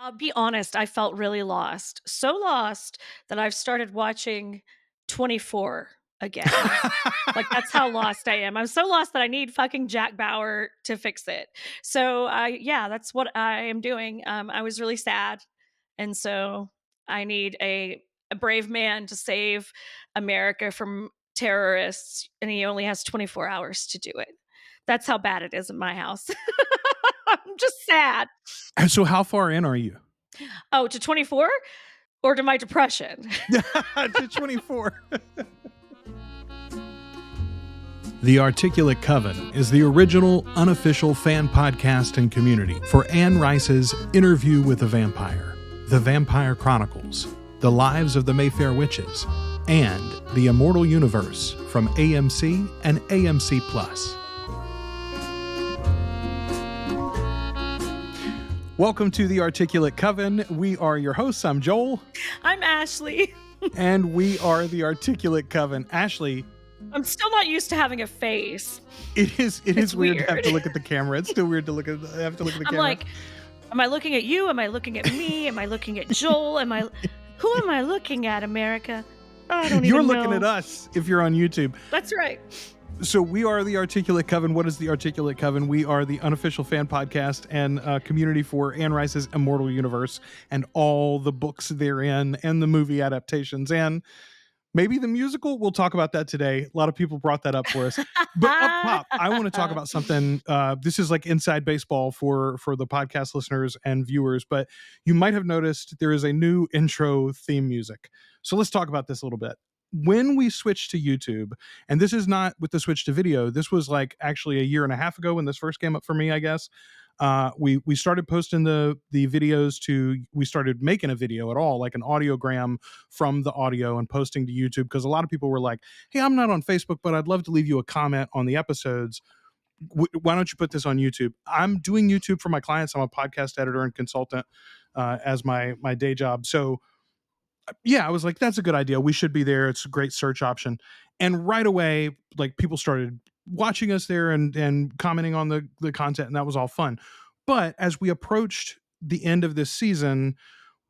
I'll be honest, I felt really lost. So lost that I've started watching 24 again. Like, that's how lost I am. I'm so lost that I need fucking Jack Bauer to fix it. So, yeah, that's what I am doing. I was really sad, and so I need a brave man to save America from terrorists, and he only has 24 hours to do it. That's how bad it is in my house. I'm just sad. And so how far in are you? Oh, to 24 or to my depression? To 24. The Articulate Coven is the original unofficial fan podcast and community for Anne Rice's Interview with a Vampire, The Vampire Chronicles, The Lives of the Mayfair Witches, and The Immortal Universe from AMC and AMC Plus. Welcome to The Articulate Coven. We are your hosts. I'm Joel. I'm Ashley. And we are The Articulate Coven. Ashley, I'm still not used to having a face. It is weird to have to look at the camera. It's still weird to have to look at the camera. I'm like, am I looking at you? Am I looking at me? Am I looking at Joel? Who am I looking at, America? Oh, I don't even know. You're looking at us if you're on YouTube. That's right. So we are The Articulate Coven. What is The Articulate Coven? We are the unofficial fan podcast and community for Anne Rice's Immortal Universe and all the books therein and the movie adaptations and maybe the musical. We'll talk about that today. A lot of people brought that up for us. But up top, I want to talk about something. This is like inside baseball for the podcast listeners and viewers, but you might have noticed there is a new intro theme music. So let's talk about this a little bit. When we switched to YouTube, and this is not with the switch to video, this was like actually a year and a half ago when this first came up for me, I guess. We started posting the videos we started making a video at all, like an audiogram from the audio and posting to YouTube, because a lot of people were like, hey, I'm not on Facebook, but I'd love to leave you a comment on the episodes. Why don't you put this on YouTube? I'm doing YouTube for my clients. I'm a podcast editor and consultant as my day job. So yeah, I was like, that's a good idea. We should be there. It's a great search option. And right away, like people started watching us there and commenting on the content, and that was all fun. But as we approached the end of this season,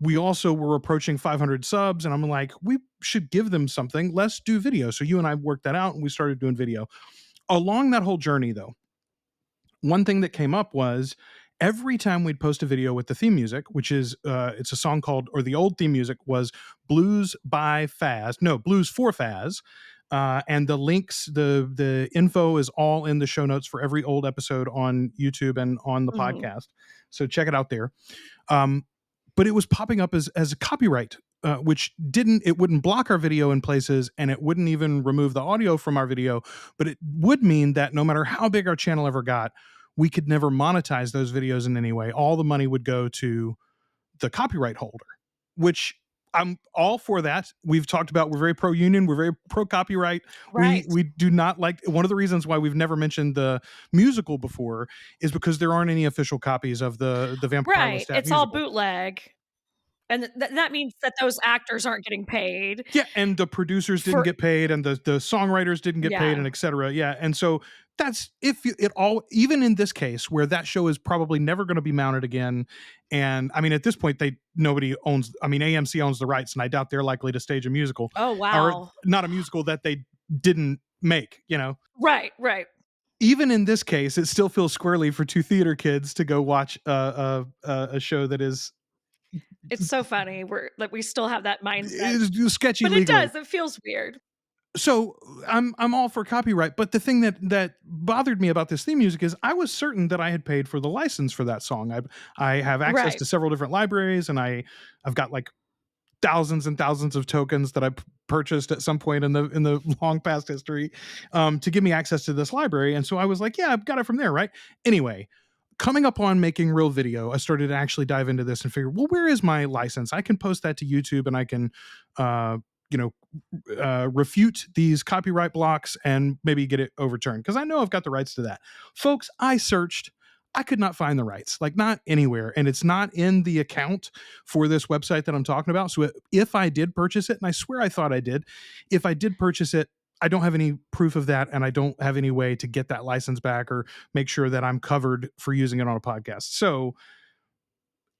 we also were approaching 500 subs, and I'm like, we should give them something. Let's do video. So you and I worked that out, and we started doing video. Along that whole journey, though, one thing that came up was every time we'd post a video with the theme music, which is it's a song called, or the old theme music was Blues for Faz. And the links, the info is all in the show notes for every old episode on YouTube and on the podcast. So check it out there. But it was popping up as a copyright, which wouldn't block our video in places, and it wouldn't even remove the audio from our video. But it would mean that no matter how big our channel ever got, we could never monetize those videos in any way. All the money would go to the copyright holder, which I'm all for that. We've talked about, we're very pro-union, we're very pro-copyright. Right. We do not like, one of the reasons why we've never mentioned the musical before is because there aren't any official copies of the Vampire Lestat It's musical. all bootleg. And that means that those actors aren't getting paid. Yeah, and the producers didn't get paid, and the songwriters didn't get paid, and et cetera. Yeah, and so that's even in this case where that show is probably never going to be mounted again. And I mean, at this point, nobody owns. I mean, AMC owns the rights, and I doubt they're likely to stage a musical. Oh wow, or not a musical that they didn't make. You know, right. Even in this case, it still feels squarely for two theater kids to go watch a show that is. It's so funny. We still have that mindset. It's sketchy, but legally. it does. It feels weird. So I'm all for copyright, but the thing that bothered me about this theme music is I was certain that I had paid for the license for that song. I have access to several different libraries, and I've got like thousands and thousands of tokens that I purchased at some point in the long past history to give me access to this library. And so I was like, yeah, I've got it from there, right? Anyway, coming up on making real video, I started to actually dive into this and figure, well, where is my license? I can post that to YouTube, and I can, refute these copyright blocks and maybe get it overturned, because I know I've got the rights to that. Folks, I searched. I could not find the rights, like not anywhere. And it's not in the account for this website that I'm talking about. So if I did purchase it, and I swear I thought I did, if I did purchase it, I don't have any proof of that, and I don't have any way to get that license back or make sure that I'm covered for using it on a podcast. So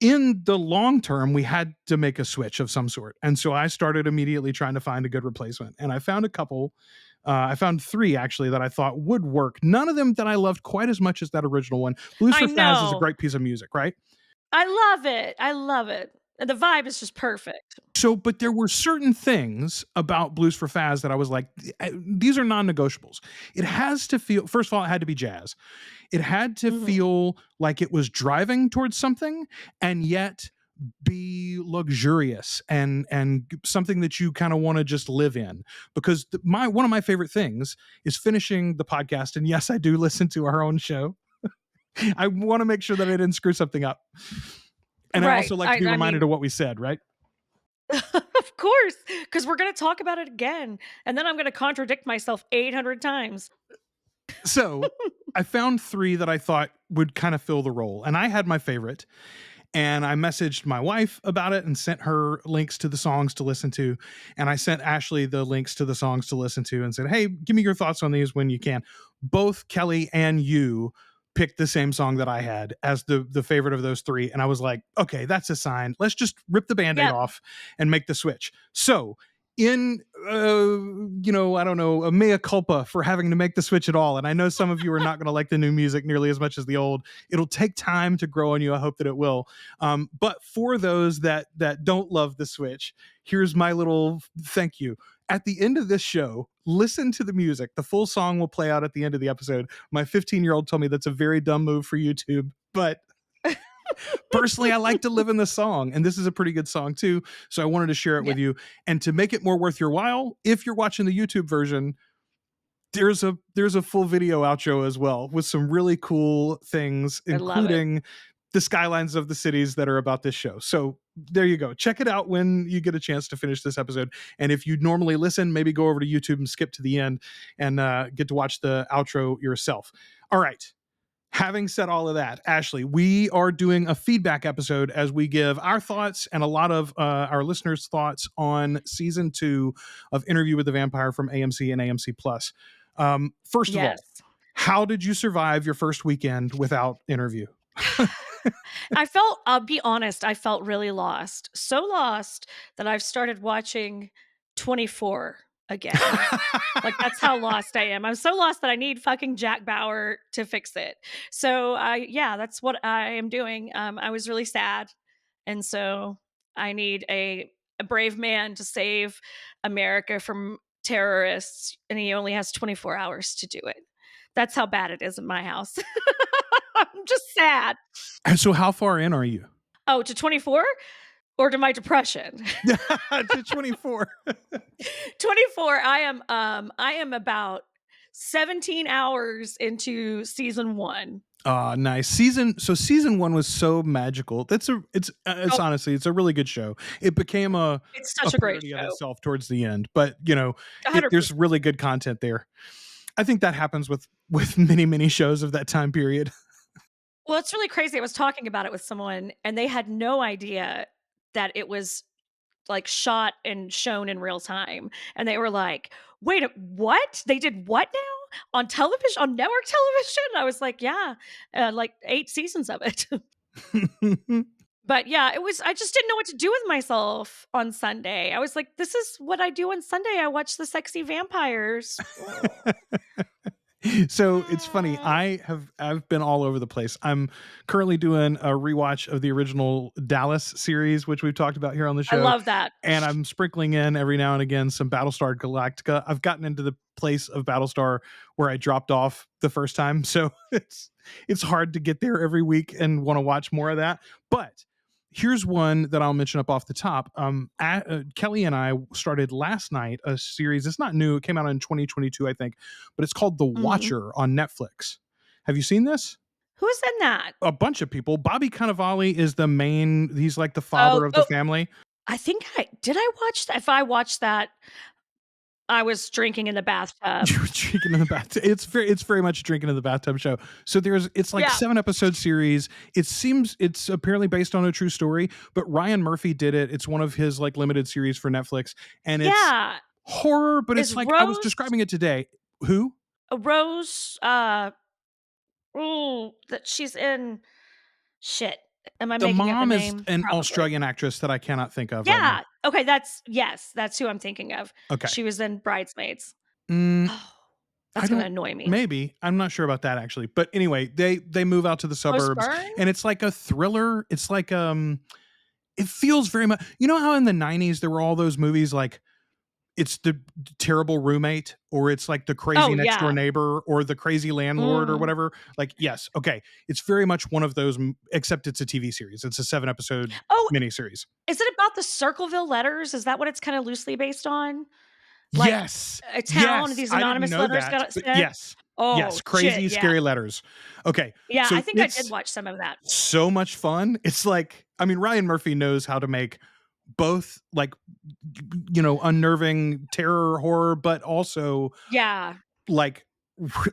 in the long term, we had to make a switch of some sort. And so I started immediately trying to find a good replacement. And I found a couple. I found three actually that I thought would work. None of them that I loved quite as much as that original one. Blues I for Faz is a know. great piece of music, right? I love it. I love it. And the vibe is just perfect. So, but there were certain things about Blues for Faz that I was like, these are non negotiables. It has to feel, first of all, it had to be jazz. It had to Mhm. feel like it was driving towards something and yet be luxurious and something that you kind of want to just live in, because my one of my favorite things is finishing the podcast, and yes, I do listen to our own show. I want to make sure that I didn't screw something up, and I Right. also like to be I reminded mean, of what we said, right? of course, because we're gonna talk about it again, and then I'm gonna contradict myself 800 times. So I found three that I thought would kind of fill the role, and I had my favorite. And I messaged my wife about it and sent her links to the songs to listen to. And I sent Ashley the links to the songs to listen to and said, hey, give me your thoughts on these when you can. Both Kelly and you picked the same song that I had as the favorite of those three. And I was like, okay, that's a sign. Let's just rip the band-aid Yep. off and make the switch. So in I don't know, a mea culpa for having to make the switch at all. And I know some of you are not going to like the new music nearly as much as the old. It'll take time to grow on you. I hope that it will. But for those that don't love the switch, here's my little thank you. At the end of this show, listen to the music. The full song will play out at the end of the episode. My 15-year-old told me that's a very dumb move for YouTube, but personally, I like to live in the song, and this is a pretty good song too. So I wanted to share it Yeah. with you. And to make it more worth your while, if you're watching the YouTube version, there's a full video outro as well with some really cool things, I love it. including the skylines of the cities that are about this show. So there you go. Check it out when you get a chance to finish this episode. And if you normally listen, maybe go over to YouTube and skip to the end and get to watch the outro yourself. All right. Having said all of that, Ashley, we are doing a feedback episode as we give our thoughts and a lot of our listeners' thoughts on season 2 of Interview with the Vampire from AMC and AMC Plus. First of all, Yes. how did you survive your first weekend without Interview? I'll be honest, I felt really lost. So lost that I've started watching 24 again. Like, that's how lost I am. I'm so lost that I need fucking Jack Bauer to fix it. So, yeah, that's what I am doing. I was really sad, and so I need a brave man to save America from terrorists, and he only has 24 hours to do it. That's how bad it is in my house. I'm just sad. So how far in are you? Oh, to 24 or to my depression? To 24. 24, I am about 17 hours into season 1. Nice. Season 1 was so magical. It's Oh, honestly, it's a really good show. It became it's a such a great parody of show. itself towards the end, but there's 100%. really good content there. I think that happens with many shows of that time period. Well, it's really crazy. I was talking about it with someone and they had no idea that it was like shot and shown in real time. And they were like, "Wait, what? They did what now? On television, on network television?" I was like, "Yeah, like 8 seasons of it." But yeah, I just didn't know what to do with myself on Sunday. I was like, "This is what I do on Sunday. I watch the sexy vampires." So it's funny. I've been all over the place. I'm currently doing a rewatch of the original Dallas series, which we've talked about here on the I show, love that. and I'm sprinkling in every now and again some Battlestar Galactica. I've gotten into the place of Battlestar where I dropped off the first time, so it's hard to get there every week and want to watch more of that. But here's one that I'll mention up off the top. Kelly and I started last night a series. It's not new. It came out in 2022, I think, but it's called The Mhm. Watcher on Netflix. Have you seen this? Who's in that? A bunch of people. Bobby Cannavale is the main. He's like the father Oh, of the oh, family. I think I watch that? If I watched that, I was drinking in the bathtub. You were drinking in the bathtub. It's very much drinking in the bathtub show. So it's like Yeah. 7 episode series. It seems it's apparently based on a true story, but Ryan Murphy did it. It's one of his like limited series for Netflix, and it's Yeah. horror, but Is it's like I was Rose describing it today. Who? Rose, ooh, that she's in shit. Am I The making up a mom is name? an Probably. Australian actress that I cannot think of right now. Yeah. Okay, that's yes, that's who I'm thinking of. Okay. She was in Bridesmaids. Mm, Oh, I that's gonna don't annoy me. maybe. I'm not sure about that actually. But anyway, they move out to the Post suburbs burn? and it's like a thriller. It's like it feels very much, you know how in the 90s there were all those movies like it's the terrible roommate or it's like the crazy Oh, next door yeah. neighbor or the crazy landlord or Mm. whatever. Like, yes, okay. It's very much one of those, except it's a TV series. It's a 7 episode Oh, miniseries. is it about the Circleville letters? Is that what it's kinda loosely based on? Like, Yes. a town, Yes. these I didn't anonymous know letters that, got but sent? yes. Oh, Yes. shit, Crazy, yeah. scary letters. Okay. Yeah, I So think I did it's watch some of that. so much fun. It's like, I mean, Ryan Murphy knows how to make both like, unnerving terror horror, but also Yeah. like,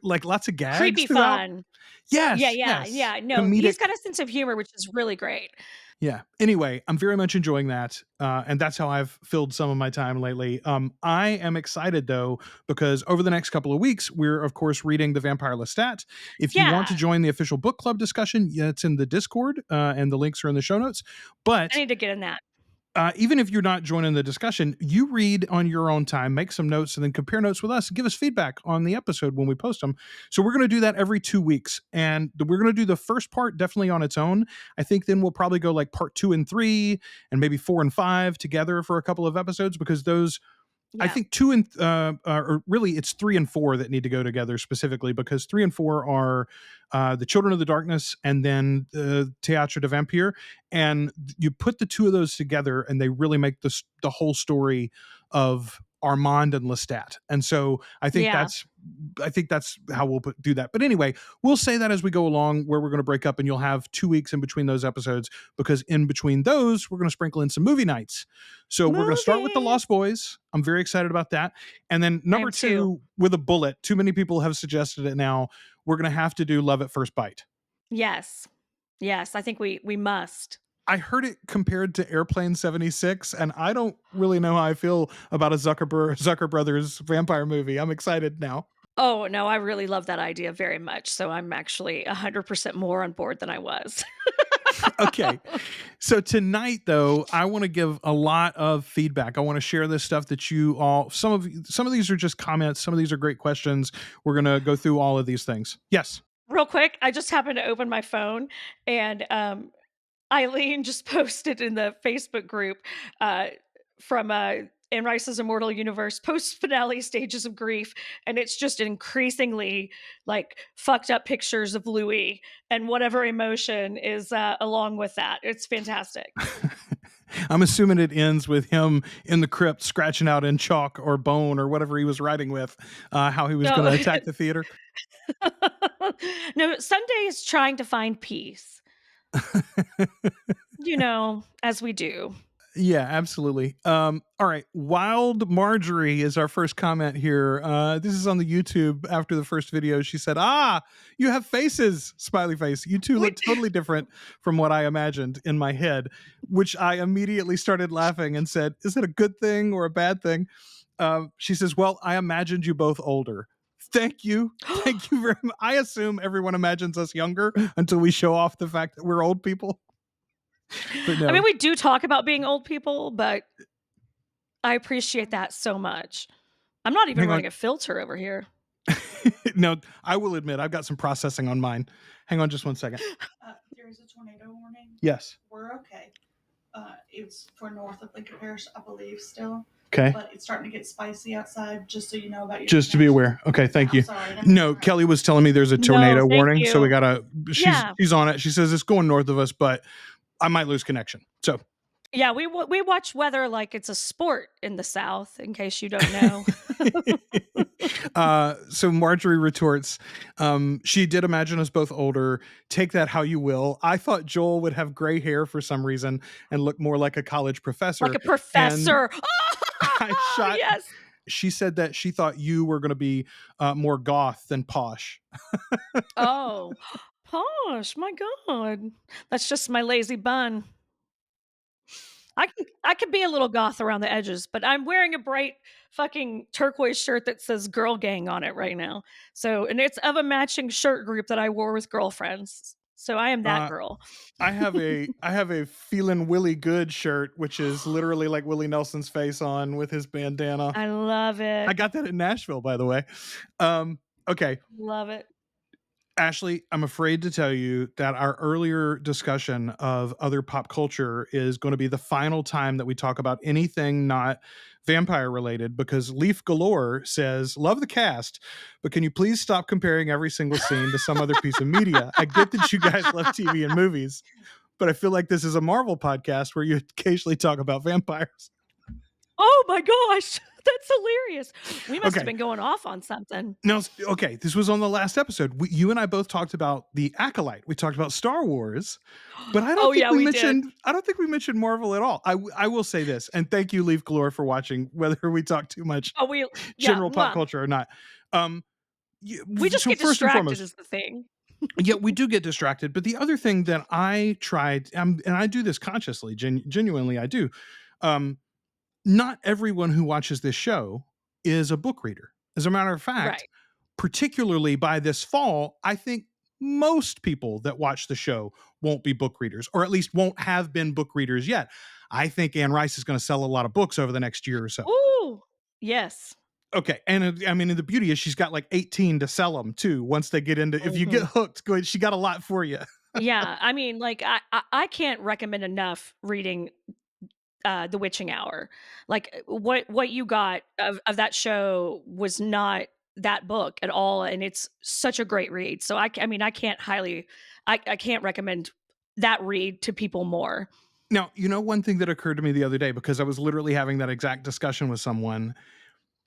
like lots of gags Creepy throughout. fun. Yeah, Yes, yeah, yes. yeah. No, he's Comedic. got a sense of humor, which is really great. Yeah. Anyway, I'm very much enjoying that, and that's how I've filled some of my time lately. I am excited though because over the next couple of weeks, we're of course reading the Vampire Lestat. If you want to Yeah, join the official book club discussion, yeah, it's in the Discord, and the links are in the show notes. I But need to get in that. even if you're not joining the discussion, you read on your own time, make some notes, and then compare notes with us and give us feedback on the episode when we post them. So we're going to do that every 2 weeks. And we're going to do the first part definitely on its own. I think then we'll probably go like part 2 and 3 and maybe 4 and 5 together for a couple of episodes because those I Yeah, think or really it's 3 and 4 that need to go together specifically because 3 and 4 are the Children of the Darkness and then Théâtre de Vampire, and you put the two of those together and they really make the whole story of Armand and Lestat. And so yeah. I think that's how we'll do that. But anyway, we'll say that as we go along, where we're going to break up, and you'll have 2 weeks in between those episodes because in between those, we're going to sprinkle in some movie nights. So we're going to start with The Movies. Lost Boys. I'm very excited about that. And then I number am too. two, with a bullet, too many people have suggested it now. We're going to have to do Love at First Bite. Yes. Yes, I think we must. I heard it compared to Airplane 76, and I don't really know how I feel about a Zucker Brothers vampire movie. I'm excited now. Oh, no, I really love that idea very much, so I'm actually 100% more on board than I was. Okay. So tonight though, I want to give a lot of feedback. I want to share this stuff that you all some of these are just comments, some of these are great questions. We're going to go through all of these things. Yes. Real quick, I just happened to open my phone and, Eileen just posted in the Facebook group, uh, from, Anne Rice's Immortal Universe, post-finale stages of grief, and it's just increasingly, like, fucked up pictures of Louis and whatever emotion is, along with that. It's fantastic. I'm assuming it ends with him in the crypt scratching out in chalk or bone or whatever he was writing with, how he was going No. to attack the theater. No, Sunday is trying to find peace, as we do. Yeah, absolutely. All right. Wild Marjorie is our first comment here. This is on the YouTube after the first video. She said, you have faces, smiley face. You two We look totally different from what I imagined in my head, which I immediately started laughing and said, is it a good thing or a bad thing? She says, well, I imagined you both older. Thank you. Thank you very much. I assume everyone imagines us younger until we show off the fact that we're old people. But I mean, no. we do talk about being old people, but I appreciate that so much. I'm not even Hang on. running a filter over here. No, I will admit I've got some processing on mine. Hang on just one second. There is a tornado warning. Yes. We're okay. It's for north of Lincoln Parish, I believe, still. Okay. But it's starting to get spicy outside, just so you know about your Just to be aware. Okay, thank you. Sorry, No, Kelly was telling me there's a No, tornado thank warning, so we you. gotta. Yeah. She's on it. She says it's going north of us, but I might lose connection. So Yeah, we watch weather like it's a sport in the South, in case you don't know. so Marjorie retorts, she did imagine us both older. Take that how you will. I thought Joel would have gray hair for some reason and look more like a college professor. Like a And professor. I shot. Yes. She said that she thought you were going to be more goth than posh. Oh, posh, my god. That's just my lazy bun. I can be a little goth around the edges, but I'm wearing a bright fucking turquoise shirt that says "Girl Gang" on it right now. So, and it's of a matching shirt group that I wore with girlfriends. So I am that Uh, girl. I have a feeling Willie good shirt, which is literally like Willie Nelson's face on with his bandana. I love I it. got that in Nashville, by the way. Okay, Love it. Ashley, I'm afraid to tell you that our earlier discussion of other pop culture is going to be the final time that we talk about anything not vampire related, because Leaf Galore says, "Love the cast, but can you please stop comparing every single scene to some other piece of media? I get that you guys love TV and movies, but I feel like this is a Marvel podcast where you occasionally talk about vampires." Oh my gosh, that's hilarious. We must have Okay. been going off on something. Now, okay, this was on the last episode. You and I both talked about the Acolyte. We talked about Star Wars, but I don't Oh think yeah, we we did. mentioned. I don't think we mentioned Marvel at all. I will say this, and thank you, Leaf Galore, for watching. Whether we talk too much Oh, we yeah, general pop mwah. culture or not. Um, We just so get first and distracted foremost, is the thing. yeah, we do get distracted. But the other thing that I tried, and I do this consciously, genuinely, I do. Um, Not everyone who watches this show is a book reader. As a matter of fact, Right. particularly by this fall, I think most people that watch the show won't be book readers, or at least won't have been book readers yet. I think Anne Rice is going to sell a lot of books over the next year or so. Ooh. Yes. Okay, and I mean, and the beauty is she's got like 18 to sell them too. Once they get into, if you get Mhm. hooked, she got a lot for you. Yeah, I mean, like, I can't recommend enough reading, The Witching Hour. Like, what you got of that show was not that book at all, and it's such a great read. So I mean, I can't recommend that read to people more. Now, one thing that occurred to me the other day, because I was literally having that exact discussion with someone.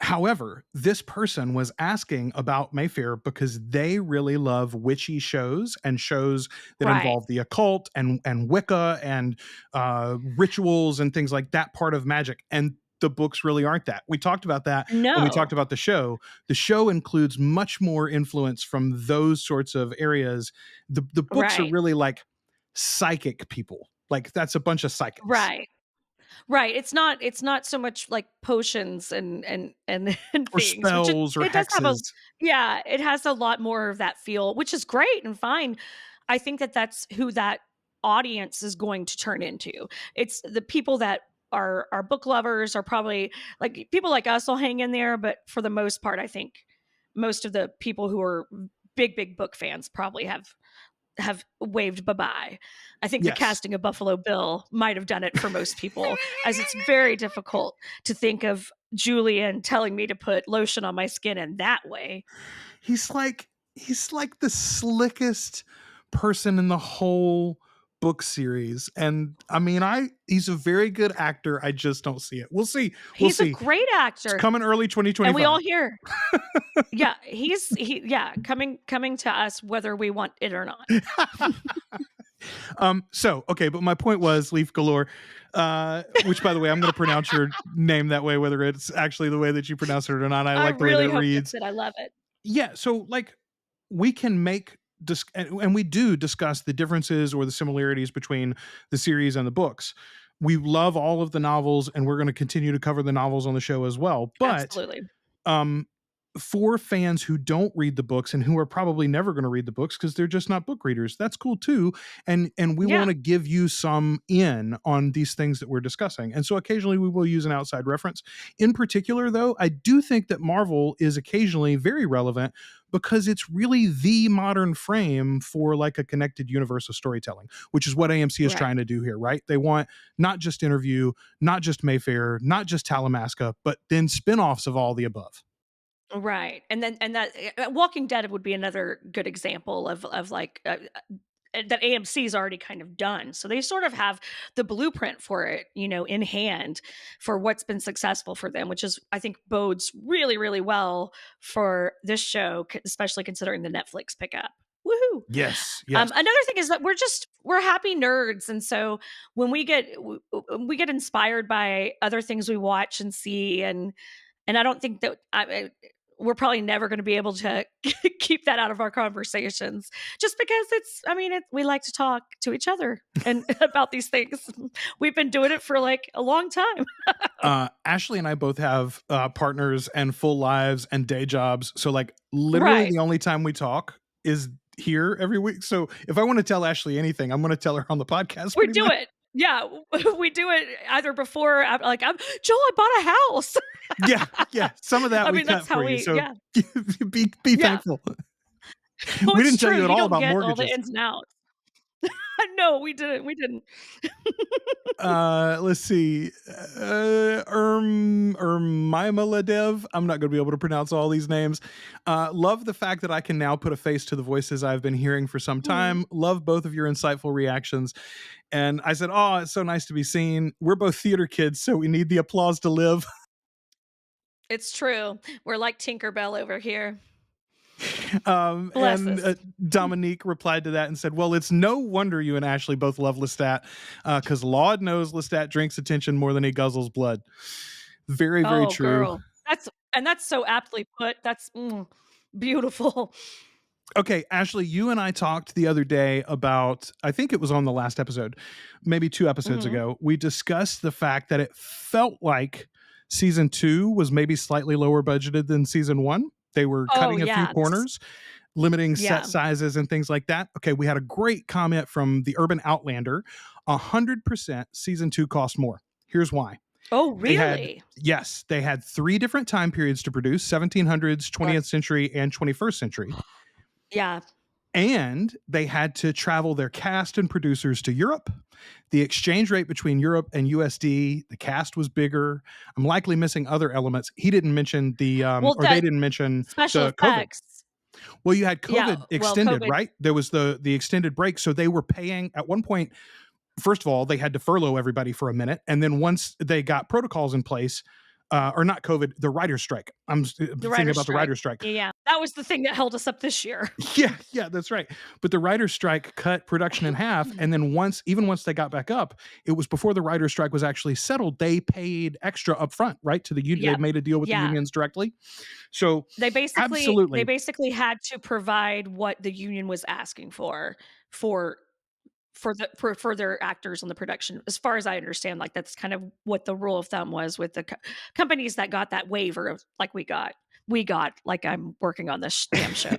However, this person was asking about Mayfair because they really love witchy shows and shows that Right. involve the occult and Wicca and rituals and things like that part of magic. And the books really aren't that. We talked about that when we talked No. about the show. The show includes much more influence from those sorts of areas. The books are Right. really like psychic people. Like that's a bunch of psychics. Right. Right, it's not so much like potions and and Or things, which it spells or it does have a hexes. yeah, it has a lot more of that feel, which is great and fine. I think that that's who that audience is going to turn into. It's the people that are book lovers are probably like people like us will hang in there, but for the most part, I think most of the people who are big book fans probably have waved bye-bye. I think the Yes. casting of Buffalo Bill might have done it for most people, as it's very difficult to think of Julian telling me to put lotion on my skin in that way. He's like the slickest person in the whole book series. And I mean, he's a very good actor. I just don't see it. We'll see. We'll He's a see. great It's actor, coming early and we all 2025. hear yeah, yeah, coming to us whether we want it or not. So okay, but my point was Leaf Galore, which by the way, I'm gonna pronounce your name that way, whether it's actually the way that you pronounce it or not. I I like the way that really it hope that's reads. it, I love it. Yeah, so like we can make and we do discuss the differences or the similarities between the series and the books. We love all of the novels and we're going to continue to cover the novels on the show as well. But Absolutely. um for fans who don't read the books and who are probably never going to read the books because they're just not book readers, that's cool too. And we want Yeah, to give you some in on these things that we're discussing, and so occasionally we will use an outside reference. In particular though, I do think that Marvel is occasionally very relevant because it's really the modern frame for like a connected universe of storytelling, which is what AMC is right. trying to do here, right? They want not just Interview, not just Mayfair, not just Talamasca, but then spin-offs of all the above. Right, and then and that Walking Dead would be another good example of like, that AMC's already kind of done. So they sort of have the blueprint for it, in hand for what's been successful for them, which is I think bodes really, really well for this show, especially considering the Netflix pickup. Woohoo! Yes, yes. Another thing is that we're happy nerds, and so when we get inspired by other things we watch and see, and I don't think that we're probably never going to be able to keep that out of our conversations just because we like to talk to each other and about these things. We've been doing it for like a long time. Ashley and I both have partners and full lives and day jobs. So like literally Right. the only time we talk is here every week. So if I want to tell Ashley anything, I'm going to tell her on the podcast. We Pretty do much. it. Yeah, we do it either before, like, Joel, I bought a house. Yeah. Some of that I we mean, that's cut how for you. we, So yeah, be yeah. thankful. Well, We it's didn't tell true. you at You all don't about get all the mortgages. ins and outs. No, we didn't. We didn't. Let's see. Ermimaladev. I'm not going to be able to pronounce all these names. Love the fact that I can now put a face to the voices I've been hearing for some time. Love both of your insightful reactions. And I said, oh, it's so nice to be seen. We're both theater kids, so we need the applause to live. It's true. We're like Tinkerbell over here. Bless And us. Dominique replied to that and said, well, it's no wonder you and Ashley both love Lestat, because Laud knows Lestat drinks attention more than he guzzles blood. Very, very Oh, true. girl. That's so aptly put. That's beautiful. Okay, Ashley, you and I talked the other day about, I think it was on the last episode, maybe 2 episodes ago. We discussed the fact that it felt like season 2 was maybe slightly lower budgeted than season 1. They were Oh, cutting a few yeah. corners, limiting set Yeah. sizes and things like that. Okay, we had a great comment from the Urban Outlander. 100% season 2 cost more. Here's why. Oh, They had, really? yes, they had 3 different time periods to produce: 1700s, 20th century, and 21st century. Yeah. And they had to travel their cast and producers to Europe. The exchange rate between Europe and USD, the cast was bigger. I'm likely missing other elements. He didn't mention the, Well, or they that didn't mention special the COVID. effects. Well, you had Yeah. COVID Well, extended, COVID. right? There was the extended break. So they were paying at one point. First of all, they had to furlough everybody for a minute. And then once they got protocols in place, or not COVID, the writer's strike. I'm thinking about the writer's strike. Yeah. That was the thing that held us up this year. Yeah, that's right. But the writer's strike cut production in half. And then once they got back up, it was before the writer's strike was actually settled. They paid extra upfront, right? To the union. Yeah. They made a deal with the Yeah. unions directly. So They absolutely. basically had to provide what the union was asking for their actors on the production. As far as I understand, like, that's kind of what the rule of thumb was with the companies that got that waiver of, like, we got, like, I'm working on this damn show.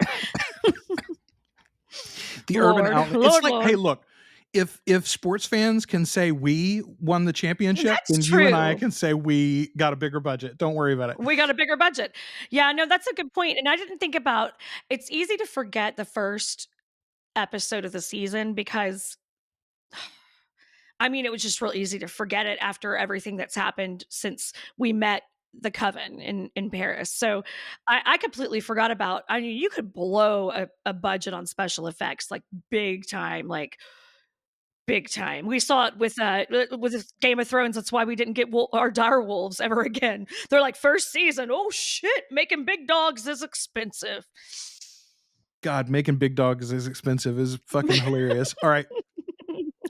The Lord, Urban Outlet. Lord, It's like, Lord. hey, look, if sports fans can say we won the championship, That's then you and I true. can say we got a bigger budget. Don't worry about it. We got a bigger budget. Yeah, no, that's a good point. And I didn't think about, it's easy to forget the first episode of the season because, I mean, it was just real easy to forget it after everything that's happened since we met the coven in Paris. So I completely forgot about, I mean, you could blow a budget on special effects, like, big time, like, big time. We saw it with Game of Thrones. That's why we didn't get our dire wolves ever again. They're like, first season, oh shit, making big dogs is expensive. God, making big dogs is expensive is fucking hilarious. All right.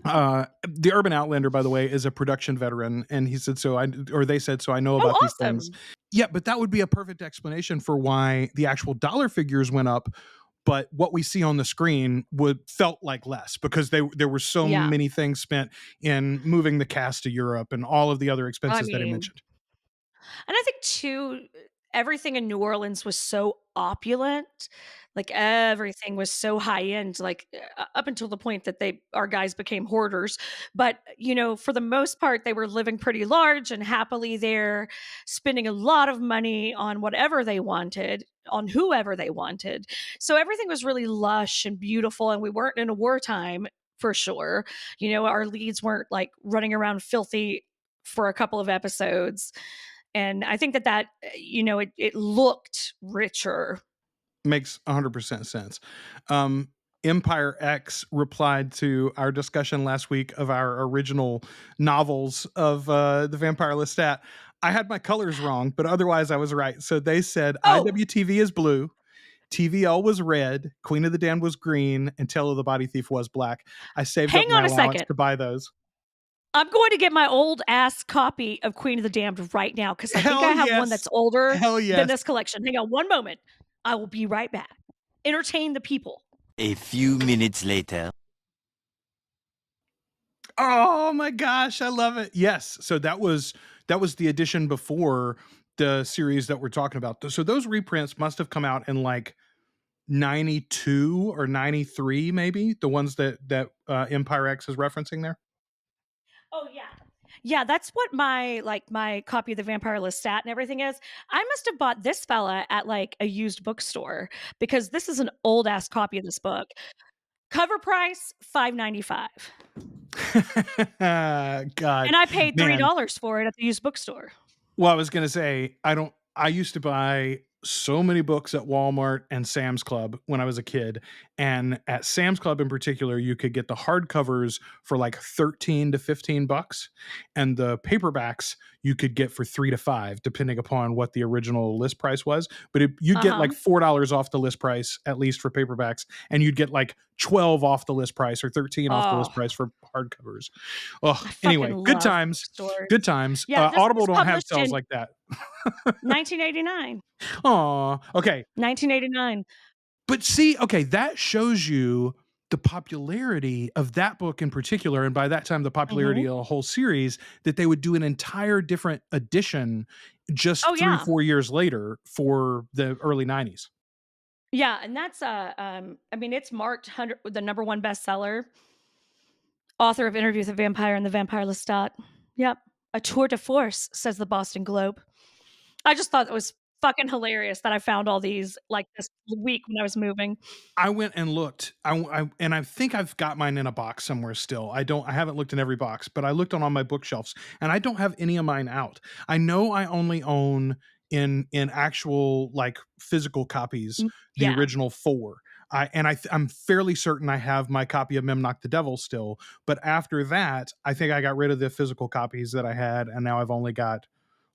The Urban Outlander, by the way, is a production veteran, and he said so. They said so. I know about these things. Awesome. Yeah, but that would be a perfect explanation for why the actual dollar figures went up, but what we see on the screen felt like less because there were so Yeah. many things spent in moving the cast to Europe and all of the other expenses that he mentioned. And I think too, everything in New Orleans was so opulent. Like, everything was so high end, like, up until the point that our guys became hoarders. But, for the most part, they were living pretty large and happily there, spending a lot of money on whatever they wanted, on whoever they wanted. So everything was really lush and beautiful, and we weren't in a wartime for sure. Our leads weren't like running around filthy for a couple of episodes. And I think that it looked richer. Makes 100% sense. Empire X replied to our discussion last week of our original novels of the Vampire Lestat. I had my colors wrong, but otherwise I was right. So they said IWTV is blue, TVL was red, Queen of the Damned was green, and Tale of the Body Thief was black. I saved up my allowance to buy those. I'm going to get my old ass copy of Queen of the Damned right now because I think I have one that's older than this collection. Hang on one moment. I will be right back. Entertain the people. A few minutes later. Oh my gosh, I love it. Yes. So that was the edition before the series that we're talking about. So those reprints must have come out in like 92 or 93, maybe the ones that Empire X is referencing there. Oh yeah. Yeah, that's what my copy of the Vampire Lestat and everything is. I must have bought this fella at like a used bookstore because this is an old ass copy of this book. Cover price $5.95. God, And I paid man. $3 for it at the used bookstore. Well, I was going to say, I used to buy so many books at Walmart and Sam's Club when I was a kid. And at Sam's Club in particular, you could get the hardcovers for like 13 to 15 bucks. And the paperbacks you could get for 3 to 5, depending upon what the original list price was. But you'd get like $4 off the list price, at least for paperbacks. And you'd get like 12 off the list price or 13 off the list price for hardcovers. Oh, anyway, good times. Good times. Yeah, Audible don't have sales like that. 1989. Oh, okay. 1989. But see, okay, that shows you the popularity of that book in particular, and by that time, the popularity of the whole series, that they would do an entire different edition just 3-4 years later for the early 90s. Yeah, and that's I mean, it's marked the #1 bestseller. Author of Interview with a Vampire and the Vampire Lestat. Yep. A tour de force, says the Boston Globe. I just thought it was fucking hilarious that I found all these like this week when I was moving. I went and looked. And I think I've got mine in a box somewhere still. I haven't looked in every box, but I looked on all my bookshelves and I don't have any of mine out. I know I only own in actual like physical copies the original 4. I'm fairly certain I have my copy of Memnoch the Devil still, but after that, I think I got rid of the physical copies that I had, and now I've only got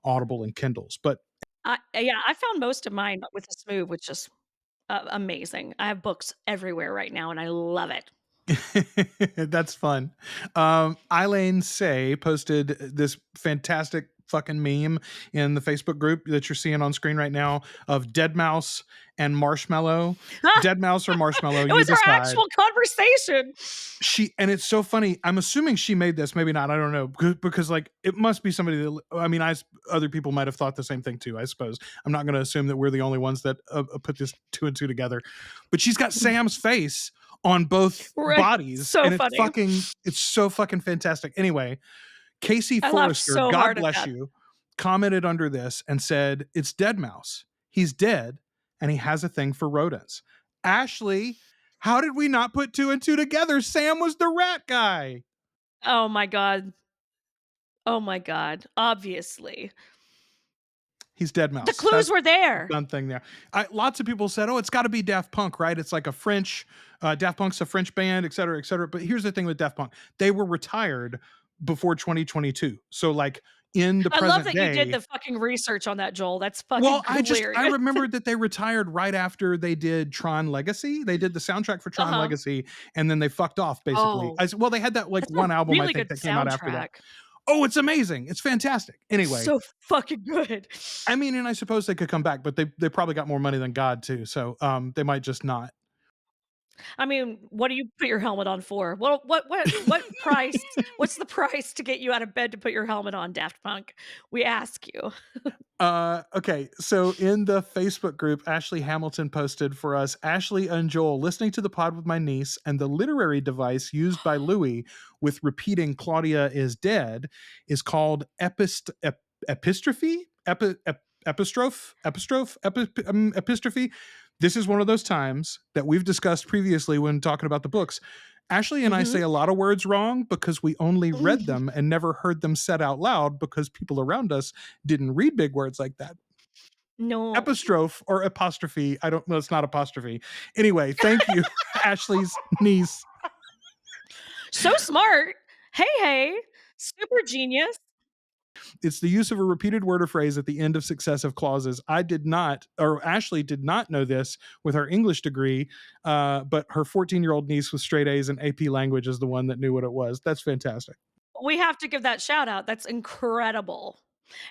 Audible and Kindles. But I found most of mine with this move, which is amazing. I have books everywhere right now, and I love it. That's fun. Eileen Say posted this fantastic fucking meme in the Facebook group that you're seeing on screen right now of Dead Mouse and Marshmallow. Dead Mouse or Marshmallow. It was our actual conversation. And it's so funny. I'm assuming she made this, maybe not. I don't know, because like it must be somebody that, I mean, other people might have thought the same thing too, I suppose. I'm not going to assume that we're the only ones that put this 2 and 2 together. But she's got Sam's face on both bodies. So and funny. It's so fucking fantastic. Anyway, Casey Forrester, God bless you, commented under this and said, "It's Dead Mouse. He's dead and he has a thing for rodents." Ashley, how did we not put 2 and 2 together? Sam was the rat guy. Oh my God. Obviously. He's Dead Mouse. The clues were there. Done thing there. Lots of people said, "Oh, it's got to be Daft Punk, right? It's like a French, Daft Punk's a French band, et cetera, et cetera." But here's the thing with Daft Punk. They were retired before 2022. So like in the present day. I love that you did the fucking research on that, Joel. That's fucking hilarious. I remembered that they retired right after they did Tron Legacy. They did the soundtrack for Tron Legacy, and then they fucked off, basically. Well, they had that like one album, really I think, that came soundtrack. out after that. Oh, it's amazing. It's fantastic. Anyway. So fucking good. I mean, and I suppose they could come back, but they probably got more money than God too. So they might just not. I mean, what do you put your helmet on for? Well, what price? What's the price to get you out of bed to put your helmet on, Daft Punk? We ask you. Okay, so in the Facebook group, Ashley Hamilton posted for us, "Ashley and Joel listening to the pod with my niece, and the literary device used by Louis with repeating Claudia is dead is called epistrophe. This is one of those times that we've discussed previously when talking about the books. Ashley and I say a lot of words wrong because we only read them and never heard them said out loud because people around us didn't read big words like that." No. Epistrophe or apostrophe. I don't know. It's not apostrophe. Anyway, thank you, Ashley's niece. So smart. Hey. Super genius. It's the use of a repeated word or phrase at the end of successive clauses. Ashley did not know this with her English degree, but her 14-year-old niece with straight A's in AP language is the one that knew what it was. That's fantastic. We have to give that shout out. That's incredible.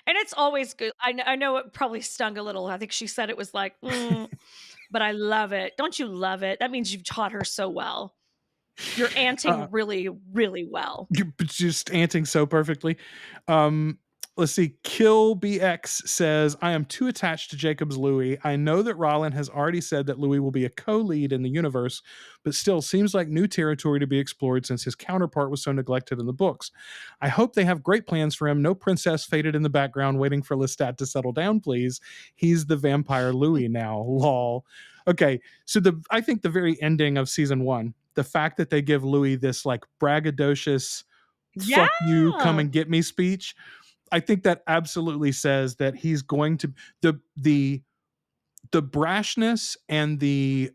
And it's always good. I know it probably stung a little. I think she said it was like, but I love it. Don't you love it? That means you've taught her so well. You're anting really, really well. You're just anting so perfectly. Let's see. Kill BX says, I am too attached to Jacob's Louis. I know that Rollin has already said that Louis will be a co-lead in the universe, but still seems like new territory to be explored since his counterpart was so neglected in the books. I hope they have great plans for him. No princess faded in the background waiting for Lestat to settle down, please. He's the vampire Louis now. Lol. Okay, so I think the very ending of season 1, the fact that they give Louis this like braggadocious fuck you, come Yeah. and get me speech, I think that absolutely says that he's going to the brashness and the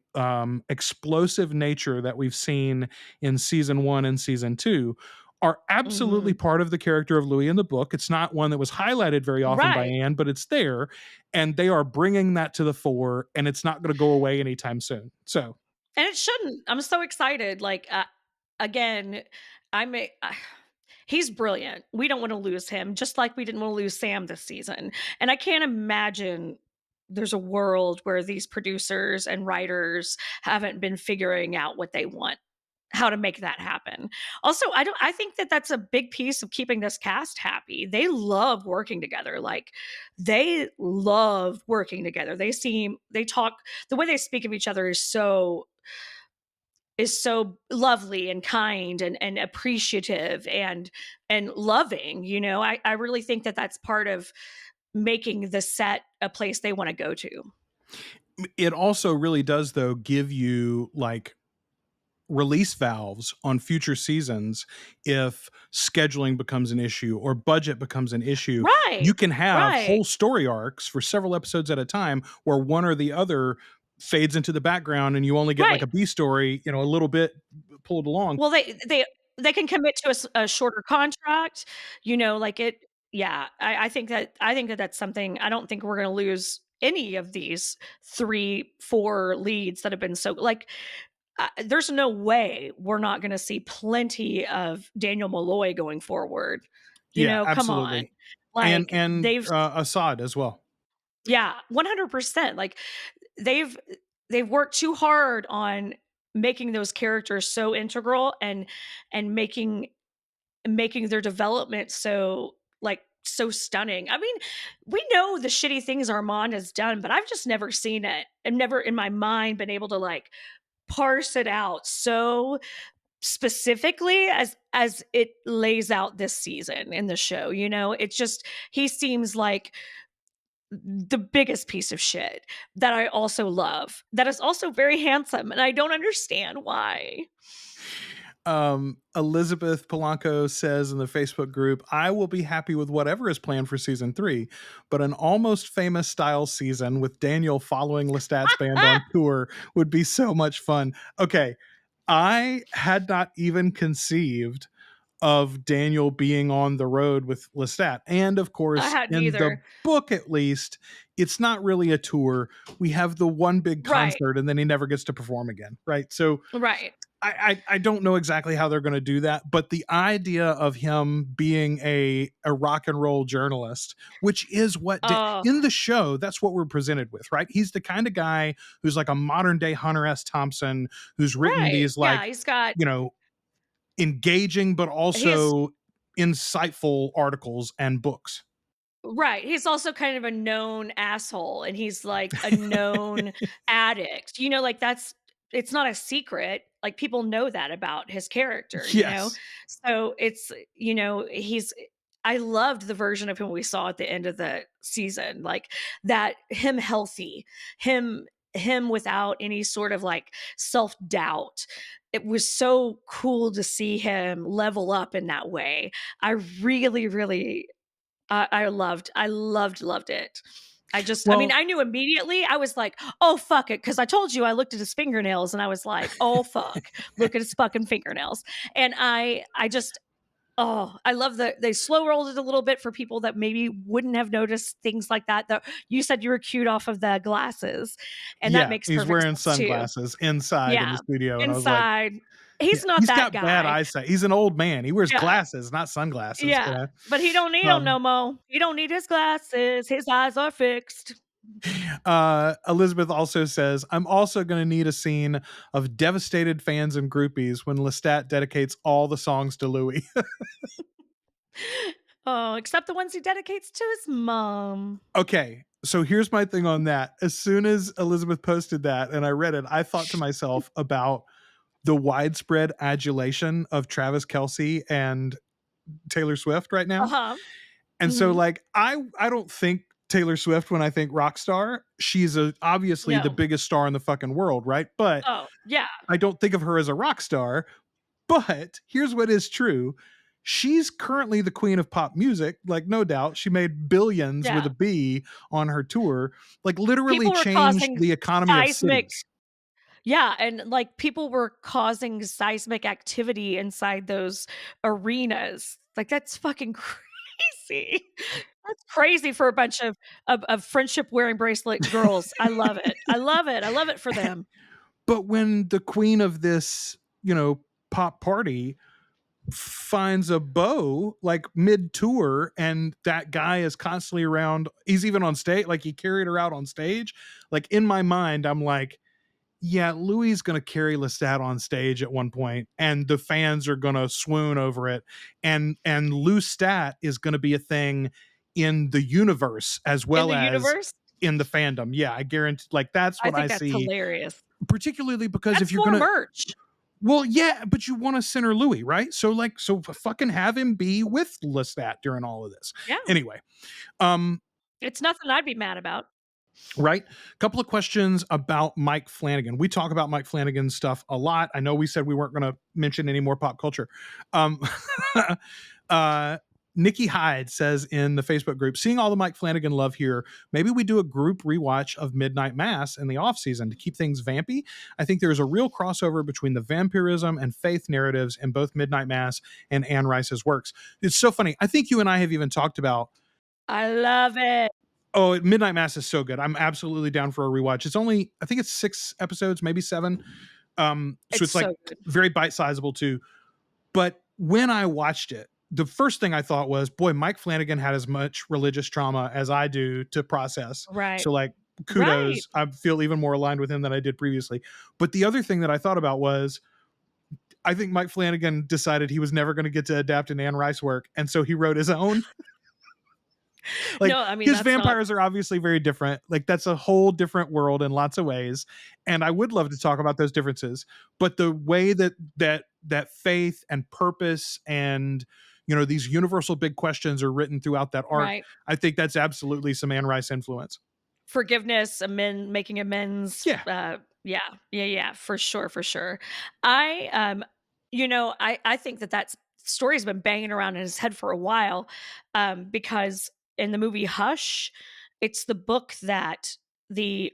explosive nature that we've seen in season 1 and season 2 are absolutely Mhm. part of the character of Louis in the book. It's not one that was highlighted very often by Right. Anne, but it's there, and they are bringing that to the fore, and it's not going to go away anytime soon. So, And it shouldn't. I'm so excited. Like, again, I'm a, he's brilliant. We don't want to lose him, just like we didn't want to lose Sam this season. And I can't imagine there's a world where these producers and writers haven't been figuring out what they want, how to make that happen. Also, I think that that's a big piece of keeping this cast happy. They love working together. Like, they love working together. They talk, the way they speak of each other is so lovely and kind and appreciative and loving. I really think that that's part of making the set a place they want to go to. it also really does, though, give you like release valves on future seasons if scheduling becomes an issue or budget becomes an issue. Right. You can have Right. whole story arcs for several episodes at a time where one or the other fades into the background and you only get like Right. a B story, a little bit pulled along. Well, they can commit to a shorter contract, like it. Yeah, I think that that's something. I don't think we're going to lose any of these 3, 4 leads that have been so like. There's no way we're not going to see plenty of Daniel Malloy going forward. Yeah, Come on, absolutely. and like and Assad as well. yeah, 100%. Like they've they've worked too hard on making those characters so integral and making their development so stunning. I mean, we know the shitty things Armand has done, but I've just never seen it and never in my mind been able to like parse it out so specifically as it lays out this season in the show. It's just he seems like the biggest piece of shit that I also love, that is also very handsome, and I don't understand why. Elizabeth Polanco says in the Facebook group, I will be happy with whatever is planned for season 3, but an almost famous style season with Daniel following Lestat's band on tour would be so much fun. Okay, I had not even conceived of Daniel being on the road with Lestat. And of I course, hadn't in the either. book at least, it's not really a tour. We have the one big Right, concert and then he never gets to perform again, right? So right. I don't know exactly how they're going to do that, but the idea of him being a rock and roll journalist, which is what Oh, in the show, that's what we're presented with, right? He's the kind of guy who's like a modern day Hunter S. Thompson, who's written right. these Yeah, like, he's got you know, engaging but he is also insightful articles and books. right. He's also kind of a known asshole, and he's like a known addict. Like it's not a secret. Like people know that about his character. Yes. So he's I loved the version of him we saw at the end of the season. Like that him healthy, him without any sort of like self-doubt. It was so cool to see him level up in that way. I really, really I loved it. I mean, Well, I knew immediately. I was like, "Oh, fuck it," because I told you I looked at his fingernails and I was like, "Oh, fuck, look at his fucking fingernails." And I just, oh, I love that they slow rolled it a little bit for people that maybe wouldn't have noticed things like that. Though you said you were cute off of the glasses, and that yeah, makes he's perfect wearing sense too. sunglasses inside in the Yeah, studio. And I was like, inside, yeah, he's not he's that got bad guy. eyesight. He's an old man. He wears Yeah, glasses, not sunglasses. yeah, but he don't need them Um, no more. He don't need his glasses. His eyes are fixed. Elizabeth also says, I'm also going to need a scene of devastated fans and groupies when Lestat dedicates all the songs to Louis. Oh, except the ones he dedicates to his mom. Okay, so here's my thing on that. As soon as Elizabeth posted that and I read it, I thought to myself about the widespread adulation of Travis Kelce and Taylor Swift right now. Uh-huh. And so Mhm. like I don't think Taylor Swift when I think rock star. She's obviously the No. biggest star in the fucking world, right? But Oh, yeah. I don't think of her as a rock star. But here's what is true. She's currently the queen of pop music, like no doubt. She made billions with Yeah. a B on her tour, like literally People were changed causing the economy of seismic cities. Yeah, and, like, people were causing seismic activity inside those arenas. Like, that's fucking crazy. That's crazy for a bunch of friendship-wearing bracelet girls. I love it. I love it. I love it for them. But when the queen of this, pop party finds a beau like mid tour and that guy is constantly around, he's even on stage, like he carried her out on stage. Like in my mind, I'm like, yeah, Louis is going to carry Lestat on stage at one point, and the fans are going to swoon over it. And Lestat is going to be a thing in the universe as In well the as universe, in the fandom. Yeah, I guarantee. Like that's I what think I that's see. hilarious. Particularly because if That's you're more gonna, merch. well, yeah, but you want to center Louis, right? So fucking have him be with Lestat during all of this. Yeah. Anyway, um, It's nothing I'd be mad about. right? A couple of questions about Mike Flanagan. We talk about Mike Flanagan stuff a lot. I know we said we weren't going to mention any more pop culture. Um, uh, Nikki Hyde says in the Facebook group, seeing all the Mike Flanagan love here, maybe we do a group rewatch of Midnight Mass in the off season to keep things vampy. I think there's a real crossover between the vampirism and faith narratives in both Midnight Mass and Anne Rice's works. It's so funny. I think you and I have even talked about, I love it. oh, Midnight Mass is so good. I'm absolutely down for a rewatch. It's only, I think it's 6 episodes, maybe 7. So It's it's like so good. very bite sizable too. But when I watched it, the first thing I thought was, boy, Mike Flanagan had as much religious trauma as I do to process. Right. So like Right. kudos. I feel even more aligned with him than I did previously. But the other thing that I thought about was, I think Mike Flanagan decided he was never going to get to adapt an Anne Rice work. And so he wrote his own. Like No, I mean, his that's not vampires are obviously very different. Like that's a whole different world in lots of ways. And I would love to talk about those differences. But the way that faith and purpose and these universal big questions are written throughout that arc, right. I think that's absolutely some Anne Rice influence. Forgiveness, making amends. Yeah. Yeah, yeah, yeah, for sure, for sure. I think that story's been banging around in his head for a while, because in the movie Hush, it's the book that the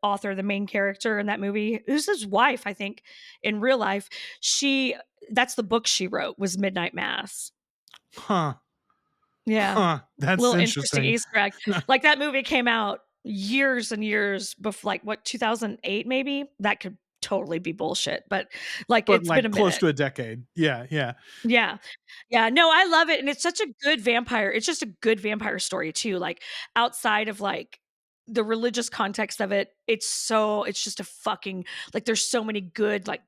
author, the main character in that movie, who's his wife, I think, in real life, she that's the book she wrote was Midnight Mass. Huh. Yeah. Huh. That's Little interesting interesting. Easter egg. Like, that movie came out years and years before, like, what, 2008 maybe? That could totally be bullshit, but, like, But it's been a like close minute. to a decade. Yeah. Yeah. Yeah. Yeah, no, I love it, and it's such a good vampire it's just a good vampire story too, like, outside of, like, the religious context of it, it's just a fucking like, there's so many good, like,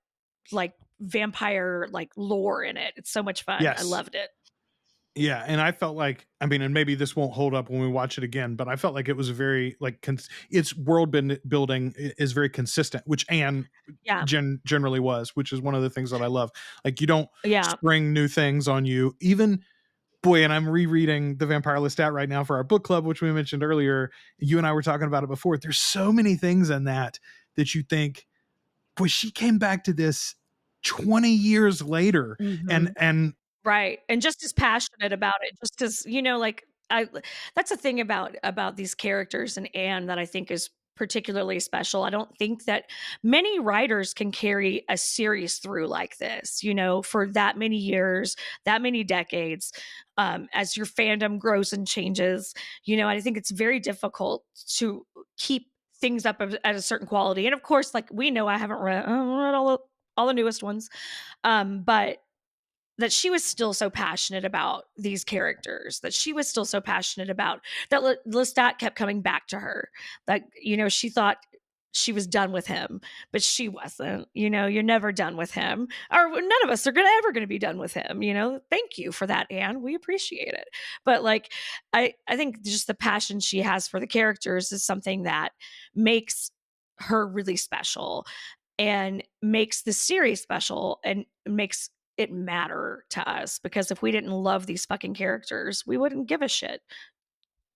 vampire, like, lore in it. It's so much fun. I Yes. loved it. Yeah, and I felt like, I mean, and maybe this won't hold up when we watch it again, but I felt like it was a very like its building is very consistent, which Anne Yeah. generally was, which is one of the things that I love. Like you don't Yeah. spring new things on you. Even boy, and I'm rereading the Vampire Lestat right now for our book club, which we mentioned earlier. You and I were talking about it before. There's so many things in that you think, boy, she came back to this 20 years later, and Mhm. and Right, and just as passionate about it, just as like, I that's the thing about these characters and Anne that I think is particularly special. I don't think that many writers can carry a series through like this, for that many years, that many decades, as your fandom grows and changes. I think it's very difficult to keep things up at a certain quality. And of course, like we know, I haven't read all the newest ones, but that she was still so passionate about these characters, that she was still so passionate about that Lestat kept coming back to her. Like, she thought she was done with him, but she wasn't. You know, you're never done with him, or none of us are ever going to be done with him. You know, thank you for that, Anne. We appreciate it. But like, I think just the passion she has for the characters is something that makes her really special and makes the series special and makes it matter to us, because if we didn't love these fucking characters, we wouldn't give a shit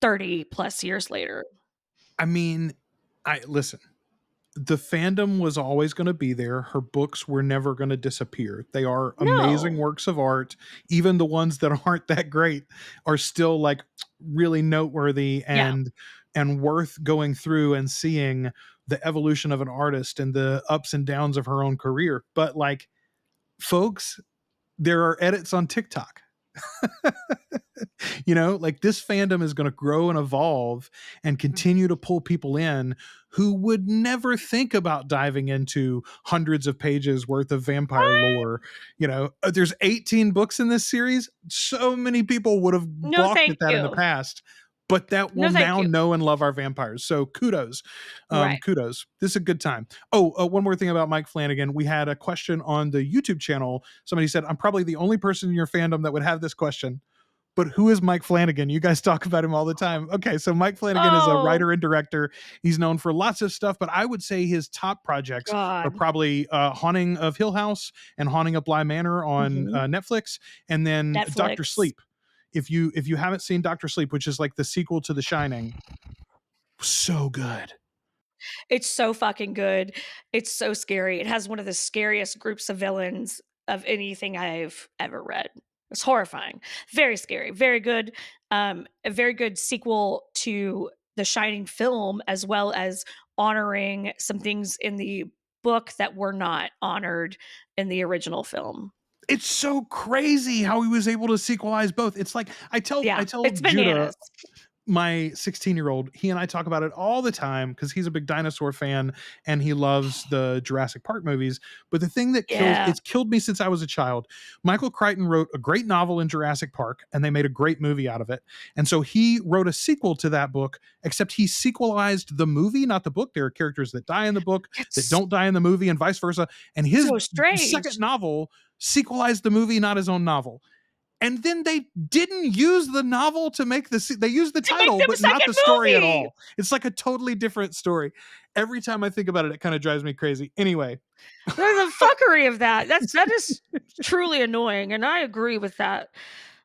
30 plus years later. I mean, listen, the fandom was always going to be there. Her books were never going to disappear. They are amazing No. works of art. Even the ones that aren't that great are still like really noteworthy and worth going through and seeing the evolution of an artist and the ups and downs of her own career. But like, folks, there are edits on TikTok. You know, like this fandom is going to grow and evolve and continue to pull people in who would never think about diving into hundreds of pages worth of vampire lore. You know, there's 18 books in this series. So many people would have No, balked thank at that in the you. past, but that will No, thank now you. know and love our vampires. So kudos. Right. Kudos. This is a good time. Oh, one more thing about Mike Flanagan. We had a question on the YouTube channel. Somebody said, I'm probably the only person in your fandom that would have this question. But who is Mike Flanagan? You guys talk about him all the time. Okay, so Mike Flanagan is a writer and director. He's known for lots of stuff, but I would say his top projects are probably Haunting of Hill House and Haunting of Bly Manor on Netflix, and then Dr. Sleep. If you haven't seen Dr. Sleep, which is like the sequel to The Shining, so good. It's so fucking good. It's so scary. It has one of the scariest groups of villains of anything I've ever read. It's horrifying. Very scary. Very good. A very good sequel to the Shining film, as well as honoring some things in the book that were not honored in the original film. It's so crazy how he was able to sequelize both. It's like I tell it's Judah, bananas. my 16-year-old, he and I talk about it all the time because he's a big dinosaur fan and he loves the Jurassic Park movies. But the thing that it's killed me since I was a child. Michael Crichton wrote a great novel in Jurassic Park and they made a great movie out of it. And so he wrote a sequel to that book, except he sequelized the movie, not the book. There are characters that die in the book that don't die in the movie and vice versa. And his second novel sequelized the movie, not his own novel. And then they didn't use the novel to make they used the title, but not the story at all. It's like a totally different story. Every time I think about it, it kind of drives me crazy. Anyway. The fuckery of that. That is truly annoying. And I agree with that.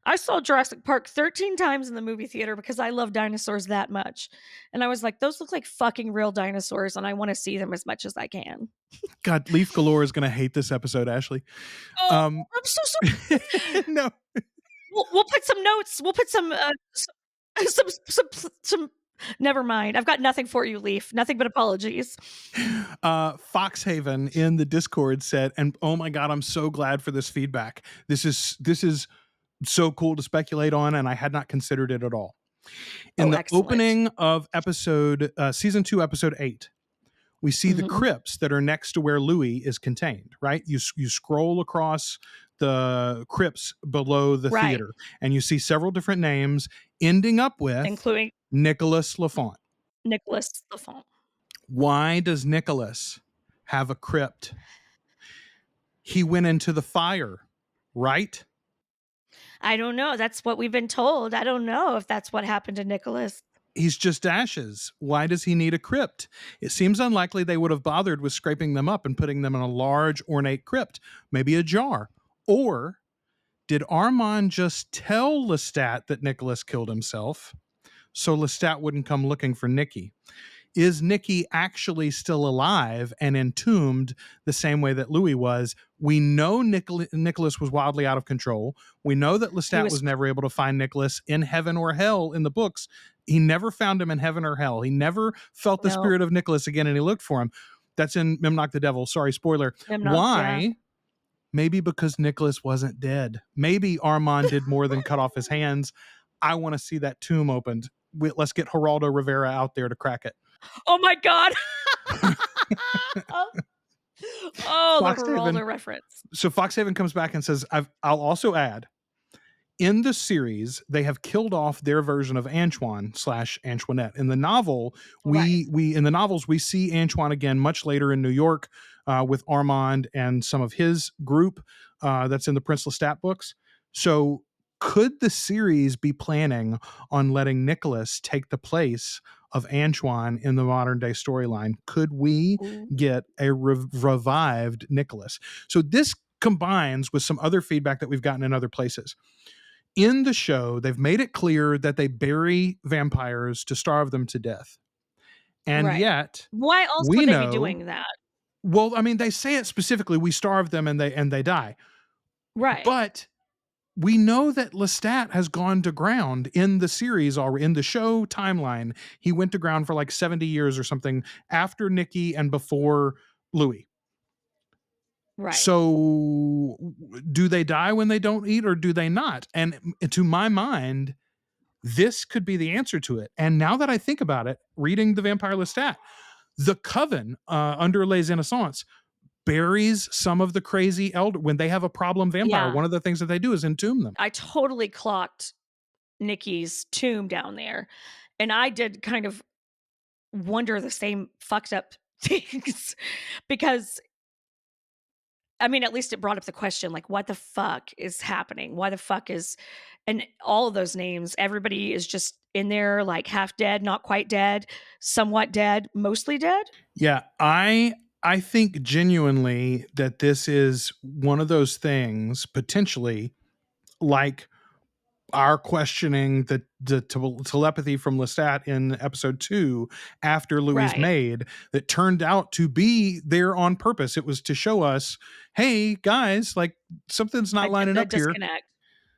I saw Jurassic Park 13 times in the movie theater because I love dinosaurs that much. And I was like, those look like fucking real dinosaurs and I want to see them as much as I can. God, Leaf Galore is going to hate this episode, Ashley. Oh, I'm so sorry. No. We'll put some notes. We'll put some never mind. I've got nothing for you, Leaf. Nothing but apologies. Foxhaven in the Discord said, and oh my God, I'm so glad for this feedback. This is so cool to speculate on, and I had not considered it at all. In the opening of season 2, episode 8, we see the crypts that are next to where Louis is contained, right? You scroll across the crypts below the theater, and you see several different names ending up with including Nicholas Lafont. Nicholas Lafont. Why does Nicholas have a crypt? He went into the fire, right? I don't know. That's what we've been told. I don't know if that's what happened to Nicholas. He's just ashes. Why does he need a crypt? It seems unlikely they would have bothered with scraping them up and putting them in a large, ornate crypt, maybe a jar. Or did Armand just tell Lestat that Nicholas killed himself so Lestat wouldn't come looking for Nikki? Is Nikki actually still alive and entombed the same way that Louis was? We know Nicholas was wildly out of control. We know that Lestat was never able to find Nicholas in heaven or hell in the books. He never found him in heaven or hell. He never felt the spirit of Nicholas again, and he looked for him. That's in Memnoch the Devil. Sorry, spoiler. Why? Yeah. Maybe because Nicholas wasn't dead. Maybe Armand did more than cut off his hands. I want to see that tomb opened. Let's get Geraldo Rivera out there to crack it. Oh my God. Oh, the Geraldo reference. So Foxhaven comes back and says, I'll also add, in the series, they have killed off their version of Antoine / Antoinette. In the novel, Right. we in the novels we see Antoine again much later in New York with Armand and some of his group that's in the Prince Lestat books. So, could the series be planning on letting Nicholas take the place of Antoine in the modern day storyline? Could we Ooh. get a revived Nicholas? So this combines with some other feedback that we've gotten in other places. In the show, they've made it clear that they bury vampires to starve them to death. And Right. yet, Why else we would they be know, doing that? well, I mean, they say it specifically, we starve them and they die. Right. But we know that Lestat has gone to ground in the series already, in the show timeline. He went to ground for like 70 years or something after Nikki and before Louis. Right. So do they die when they don't eat or do they not? And to my mind, this could be the answer to it. And now that I think about it, reading the Vampire Lestat, the Coven under Les Innocents buries some of the crazy elder when they have a problem vampire. Yeah. One of the things that they do is entomb them. I totally clocked Nikki's tomb down there, and I did kind of wonder the same fucked up things because I mean, at least it brought up the question, like, what the fuck is happening? Why the fuck is and all of those names, everybody is just in there like half dead, not quite dead, somewhat dead, mostly dead? Yeah, I think genuinely that this is one of those things potentially like our questioning the telepathy from Lestat in episode 2 after Louis Right. made that turned out to be there on purpose. It was to show us, hey guys, like something's I not get lining the up here. disconnect.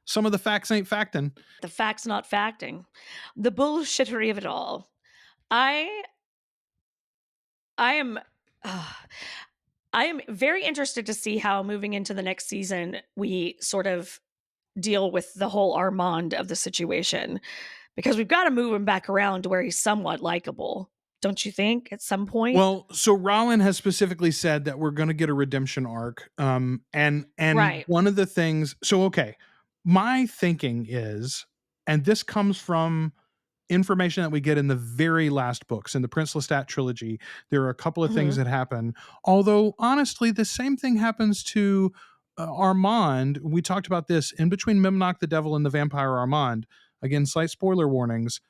Some of the facts ain't facting. The facts not facting. The bullshittery of it all. I I am uh, I am very interested to see how moving into the next season we sort of deal with the whole Armand of the situation because we've got to move him back around to where he's somewhat likable. Don't you think at some point? Well, so Rollin has specifically said that we're going to get a redemption arc. And Right. one of the things, so okay, my thinking is, and this comes from information that we get in the very last books in the Prince Lestat trilogy. There are a couple of things Mhm. that happen. Although honestly, the same thing happens to Armand. We talked about this in between Memnoch the Devil and the Vampire Armand. Again, slight spoiler warnings.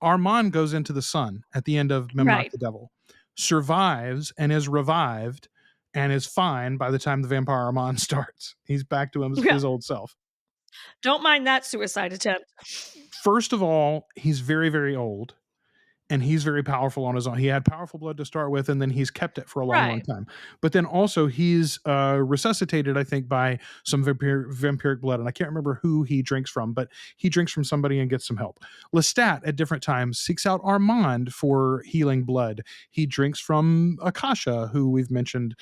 Armand goes into the sun at the end of Memnoch Right. the Devil, survives and is revived and is fine by the time the Vampire Armand starts. He's back to Yeah. his old self. Don't mind that suicide attempt. First of all, he's very, very old and he's very powerful on his own. He had powerful blood to start with, and then he's kept it for a long, long Right. time. But then also he's resuscitated, I think, by some vampiric blood, and I can't remember who he drinks from, but he drinks from somebody and gets some help. Lestat at different times seeks out Armand for healing blood. He drinks from Akasha, who we've mentioned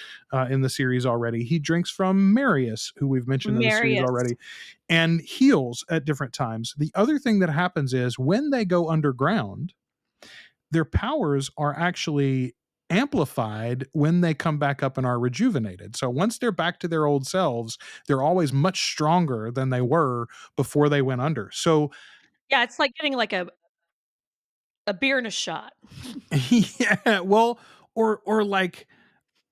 in the series already. He drinks from Marius, who we've mentioned in the series Marius. already, and heals at different times. The other thing that happens is when they go underground, their powers are actually amplified when they come back up and are rejuvenated. So once they're back to their old selves, they're always much stronger than they were before they went under. So Yeah, it's like getting like a beer and a shot. yeah, well, or like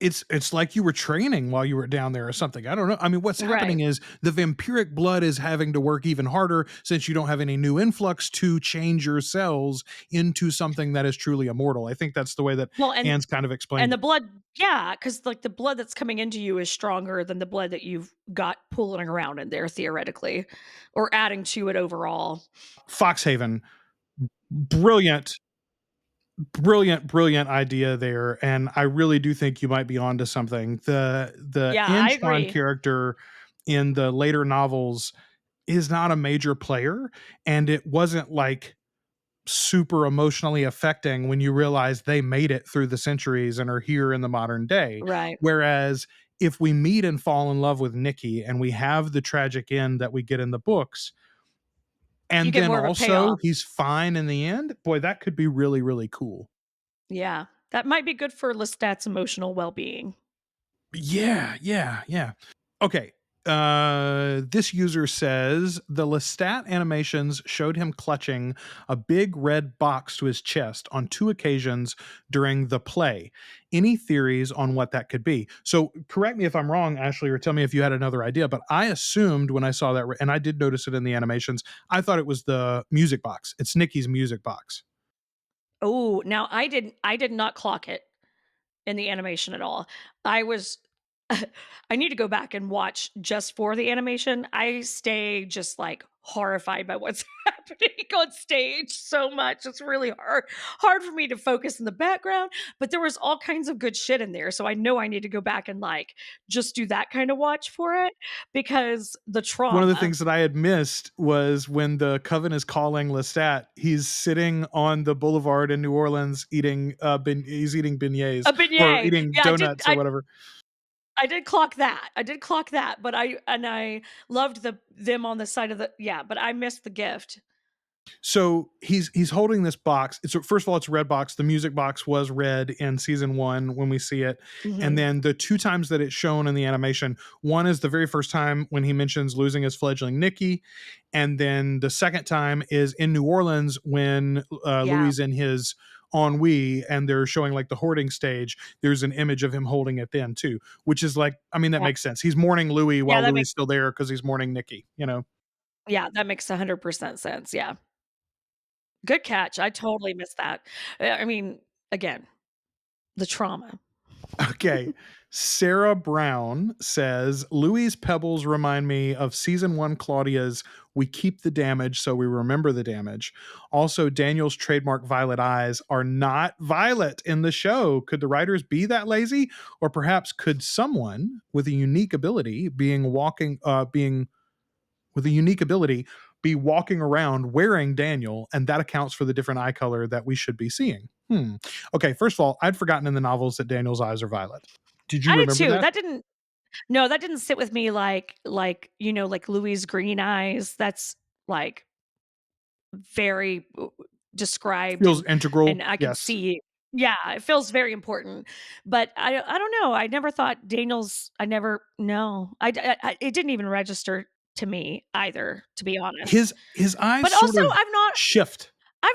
it's like you were training while you were down there or something. I don't know. I mean, what's Right. happening is the vampiric blood is having to work even harder since you don't have any new influx to change your cells into something that is truly immortal. I think that's the way that Well, Anne's kind of and explained the it. blood, yeah, because like the blood that's coming into you is stronger than the blood that you've got pooling around in there theoretically, or adding to it overall. Foxhaven, brilliant, brilliant idea there, and I really do think you might be onto something. The Yeah, I Antoine agree. character in the later novels is not a major player, and it wasn't like super emotionally affecting when you realize they made it through the centuries and are here in the modern day. Right. Whereas if we meet and fall in love with Nikki and we have the tragic end that we get in the books, You and get then more of a also payoff. he's fine in the end, boy, that could be really, really cool. Yeah. That might be good for Lestat's emotional well-being. Yeah. Okay. This user says the Lestat animations showed him clutching a big red box to his chest on 2 occasions during the play. Any theories on what that could be? So correct me if I'm wrong, Ashley, or tell me if you had another idea, but I assumed when I saw that, and I did notice it in the animations, I thought it was the music box. It's Nikki's music box. Oh, now I did not clock it in the animation at all. I was I need to go back and watch just for the animation. I stay just like horrified by what's happening on stage so much. It's really hard for me to focus in the background, but there was all kinds of good shit in there. So I know I need to go back and like just do that kind of watch for it because the One of the trauma. things that I had missed was when the Coven is calling Lestat, he's sitting on the boulevard in New Orleans eating he's eating beignets A or beignet. eating Yeah, donuts or whatever. I did clock that. I did clock that, but I loved them on the side of the yeah, but I missed the gift. So he's holding this box. It's first of all, it's a red box. The music box was red in season 1 when we see it, and Mhm. then the 2 times that it's shown in the animation, one is the very first time when he mentions losing his fledgling Nikki, and then the second time is in New Orleans when Yeah. Louis in his ennui and they're showing like the hoarding stage. There's an image of him holding it then too, which is like, I mean, that Yeah. makes sense. He's mourning Louis Yeah, while that Louis makes is still there because he's mourning Nikki. yeah, that makes 100% sense, yeah. Good catch, I totally missed that. I mean, again, the trauma. Okay. Sarah Brown says Louis' pebbles remind me of season 1 Claudia's "We keep the damage so we remember the damage." Also, Daniel's trademark violet eyes are not violet in the show. Could the writers be that lazy, or perhaps could someone with a unique ability being with a unique ability be walking around wearing Daniel, and that accounts for the different eye color that we should be seeing? Okay, first of all, I'd forgotten in the novels that Daniel's eyes are violet. Did you I did remember too, that? that didn't no, that didn't sit with me like Louis' green eyes, that's, like, very described Feels and integral. I can Yes. see yeah, it feels very important, but I don't know, I never thought Daniel's I never no, I it didn't even register to me either, to be honest. His eyes But sort also, of shift. I'm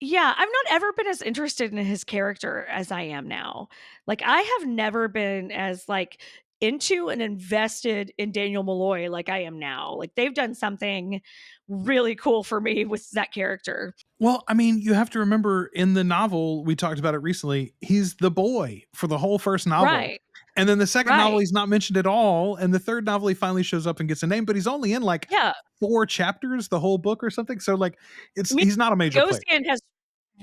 yeah, I've not ever been as interested in his character as I am now. Like, I have never been as, like, into and invested in Daniel Malloy like I am now. Like, they've done something really cool for me with that character. Well, I mean, you have to remember in the novel, we talked about it recently, he's the boy for the whole first novel. Right, And then the second novel, right. he's not mentioned at all. And the third novel, he finally shows up and gets a name, but he's only in like Yeah. 4 chapters, the whole book or something. So like Me he's not a major player. Ghostian has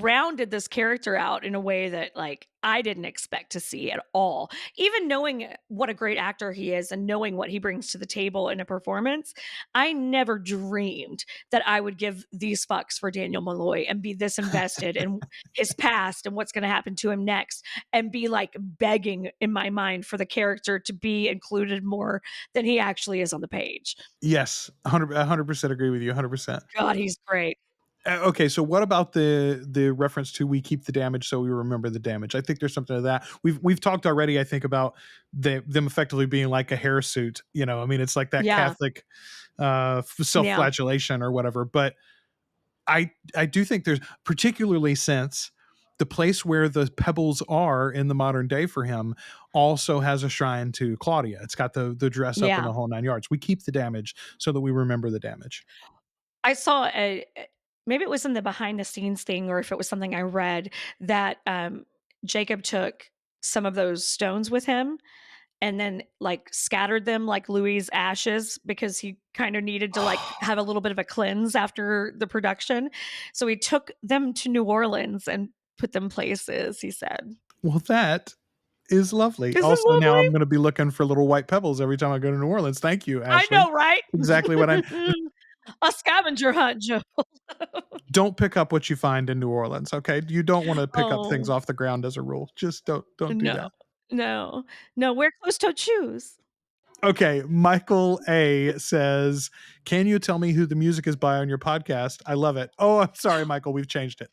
rounded this character out in a way that, like, I didn't expect to see at all. Even knowing what a great actor he is and knowing what he brings to the table in a performance, I never dreamed that I would give these fucks for Daniel Malloy and be this invested in his past and what's gonna happen to him next, and be, like, begging in my mind for the character to be included more than he actually is on the page. Yes, 100% agree with you, 100%. God, he's great. Okay, so what about the reference to "we keep the damage so we remember the damage"? I think there's something to that. We've talked already, I think, about them effectively being like a hairsuit. I mean, it's like that Yeah, Catholic yeah, self-flagellation or whatever. But I do think there's, particularly since the place where the pebbles are in the modern day for him also has a shrine to Claudia. It's got the dress up in yeah. the whole 9 yards. We keep the damage so that we remember the damage. I saw maybe it was in the behind the scenes thing or if it was something I read that, Jacob took some of those stones with him and then, like, scattered them like Louis' ashes because he kinda needed to, like, have a little bit of a cleanse after the production. So he took them to New Orleans and put them places, he said. Well, that is lovely. Isn't Also, now it I'm gonna be looking for little white pebbles every time I go to New Orleans. Thank you, lovely? I Ashley. know, right? Exactly what I A scavenger hunt, Joe. don't pick up what you find in New Orleans, okay? You don't wanna pick up things Oh. off the ground as a rule. Just don't do No, that. no, no, wear closed-toed shoes. Okay, Michael A says, "Can you tell me who the music is by on your podcast? I love it." Oh, I'm sorry, Michael, we've changed it.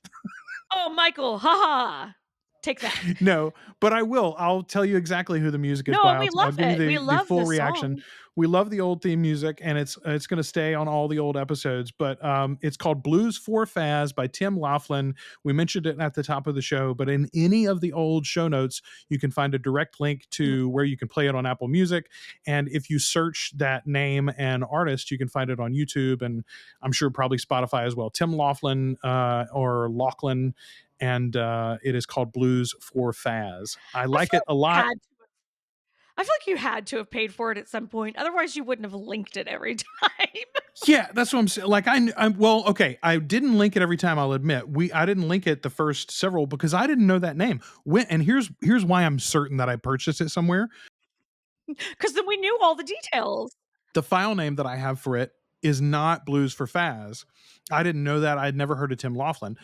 Oh, Michael, haha. Take that. No, but I will. I'll tell you exactly who the music is No, by. and we I'll love give you it. We the love full the reaction. song. We love the old theme music, and it's going to stay on all the old episodes. But it's called Blues for Faz by Tim Laughlin. We mentioned it at the top of the show, but in any of the old show notes, you can find a direct link to where you can play it on Apple Music. And if you search that name and artist, you can find it on YouTube, and I'm sure probably Spotify as well. Tim Laughlin or Laughlin, and it is called Blues for Faz. I I like feel it like a you lot. had to I feel like you had to have paid for it at some point. Otherwise, you wouldn't have linked it every time. Yeah, that's what I'm saying. Like I'm well, okay. I didn't link it every time. I'll admit I didn't link it the first several because I didn't know that name. And here's why I'm certain that I purchased it somewhere. Because then we knew all the details. The file name that I have for it is not Blues for Faz. I didn't know that. I'd never heard of Tim Laughlin.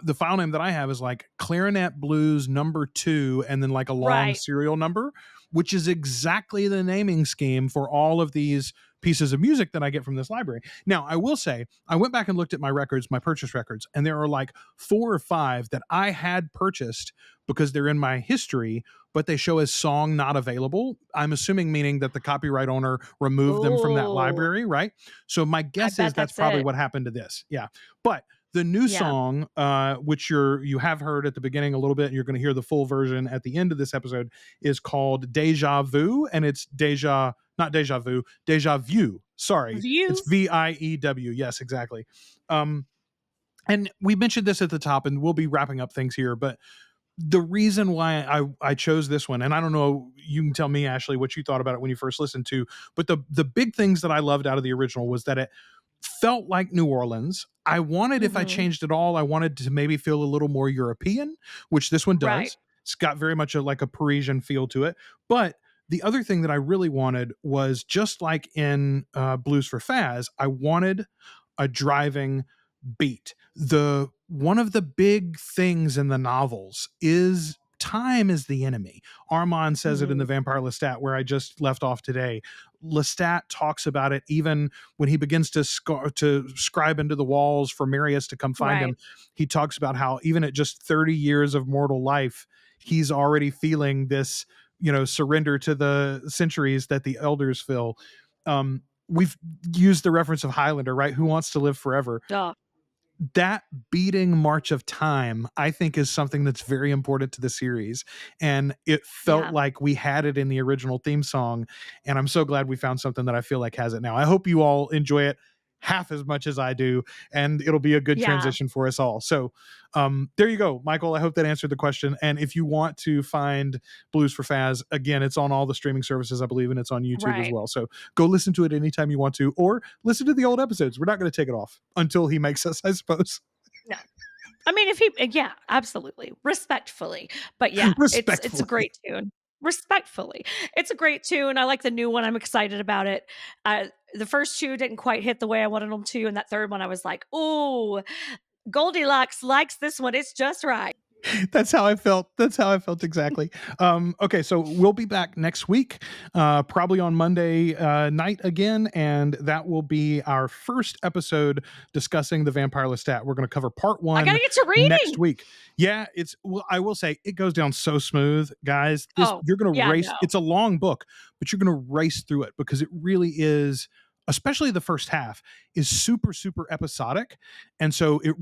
The file name that I have is like Clarinet Blues #2 and then like a long Right. serial number, which is exactly the naming scheme for all of these pieces of music that I get from this library. Now, I will say, I went back and looked at my records, my purchase records, and there are like 4 or 5 that I had purchased because they're in my history, but they show as song not available. I'm assuming meaning that the copyright owner removed them from that Oh, library, right? So my I guess is bet that's that's probably it. what happened to this. Yeah. But the new Yeah. song, which you have heard at the beginning a little bit, and you're going to hear the full version at the end of this episode, is called Deja Vu, and it's not Deja Vu, Deja Vu. Sorry, it's View. VIEW. Yes, exactly. And we mentioned this at the top, and we'll be wrapping up things here, but the reason why I chose this one, and I don't know, you can tell me, Ashley, what you thought about it when you first listened to, but the big things that I loved out of the original was that it felt like New Orleans. I wanted, if I Mhm. changed it all, I wanted to maybe feel a little more European, which this one Right. does. It's got very much like a Parisian feel to it. But the other thing that I really wanted was just like in Blues for Faz, I wanted a driving beat. The one of the big things in the novels is time is the enemy. Armand says it in the Mhm. Vampire Lestat, where I just left off today. Lestat talks about it even when he begins to scribe into the walls for Marius to come find Right. him. He talks about how even at just 30 years of mortal life, he's already feeling this, surrender to the centuries that the elders fill. We've used the reference of Highlander, right? Who wants to live forever? Oh, That beating march of time, I think, is something that's very important to the series, and it felt yeah. like we had it in the original theme song, and I'm so glad we found something that I feel like has it now. I hope you all enjoy it half as much as I do, and it'll be a good Yeah. transition for us all. So there you go, Michael. I hope that answered the question. And if you want to find Blues for Faz, again, it's on all the streaming services, I believe, and it's on YouTube as Right. well. So go listen to it anytime you want to, or listen to the old episodes. We're not going to take it off until he makes us, I suppose. No. I mean, if he yeah, absolutely. Respectfully. But yeah, it's a Respectfully. great tune. Respectfully. It's a great tune. I like the new one. I'm excited about it. The first 2 didn't quite hit the way I wanted them to, and that third one I was like, "Ooh, Goldilocks likes this one. It's just right." That's how I felt. That's how I felt exactly. Okay, so we'll be back next week, probably on Monday night again, and that will be our first episode discussing the Vampire Lestat. We're going to cover part I got 1 to get to next reading. week. Yeah, I will say it goes down so smooth, guys. Oh, You're going to yeah, race. no. It's a long book, but you're going to race through it because it really is. Especially the first half is super, super episodic, and so it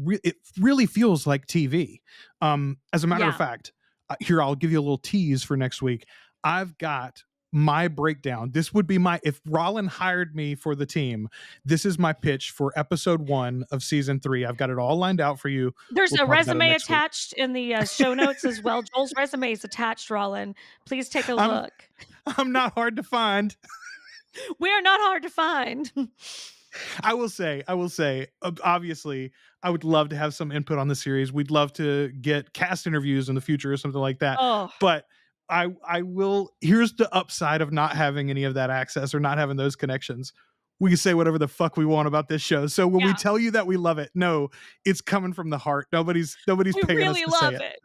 really feels like TV. As a matter of Yeah. fact, here I'll give you a little tease for next week. I've got my breakdown. This would be if Rollin hired me for the team. This is my pitch for episode 1 of season 3. I've got it all lined out for you. There's We'll a talk about it resume next week. attached in the show notes as well. Joel's resume is attached, Rollin. Please take a I'm look. I'm not hard to find. We are not hard to find. I will say, obviously, I would love to have some input on the series. We'd love to get cast interviews in the future or something like that. Oh, But I will. Here's the upside of not having any of that access or not having those connections. We can say whatever the fuck we want about this show. So when we yeah. tell you that we love it, no, it's coming from the heart. Nobody's We paying us really to say love it. it.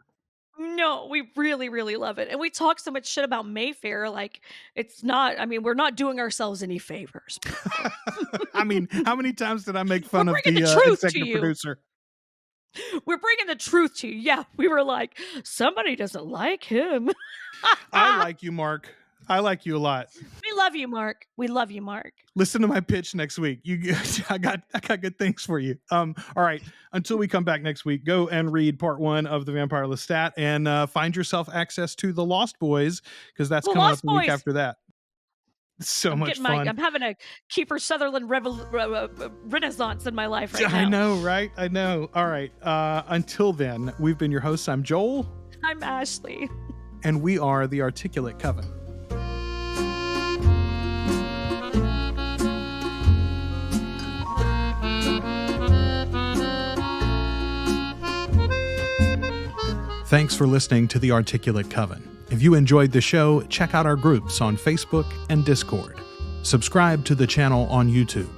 No, we really, really love it. And we talk so much shit about Mayfair. Like, it's not, I mean, we're not doing ourselves any favors, people. I mean, how many times did I make We're fun of bringing the the truth to executive you. producer? We're bringing the truth to you. Yeah, we were like, somebody doesn't like him. I like you, Mark. I like you a lot. We love you, Mark. We love you, Mark. Listen to my pitch next week. I got good things for you. All right. Until we come back next week, go and read part 1 of the Vampire Lestat and find yourself access to the Lost Boys, because that's coming up the week after that. So much fun. I'm having a Kiefer Sutherland renaissance in my life right now. I know, right? I know. All right. Until then, we've been your hosts. I'm Joel. I'm Ashley. And we are the Articulate Coven. Thanks for listening to The Articulate Coven. If you enjoyed the show, check out our groups on Facebook and Discord. Subscribe to the channel on YouTube.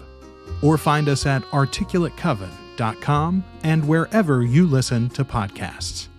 Or find us at articulatecoven.com and wherever you listen to podcasts.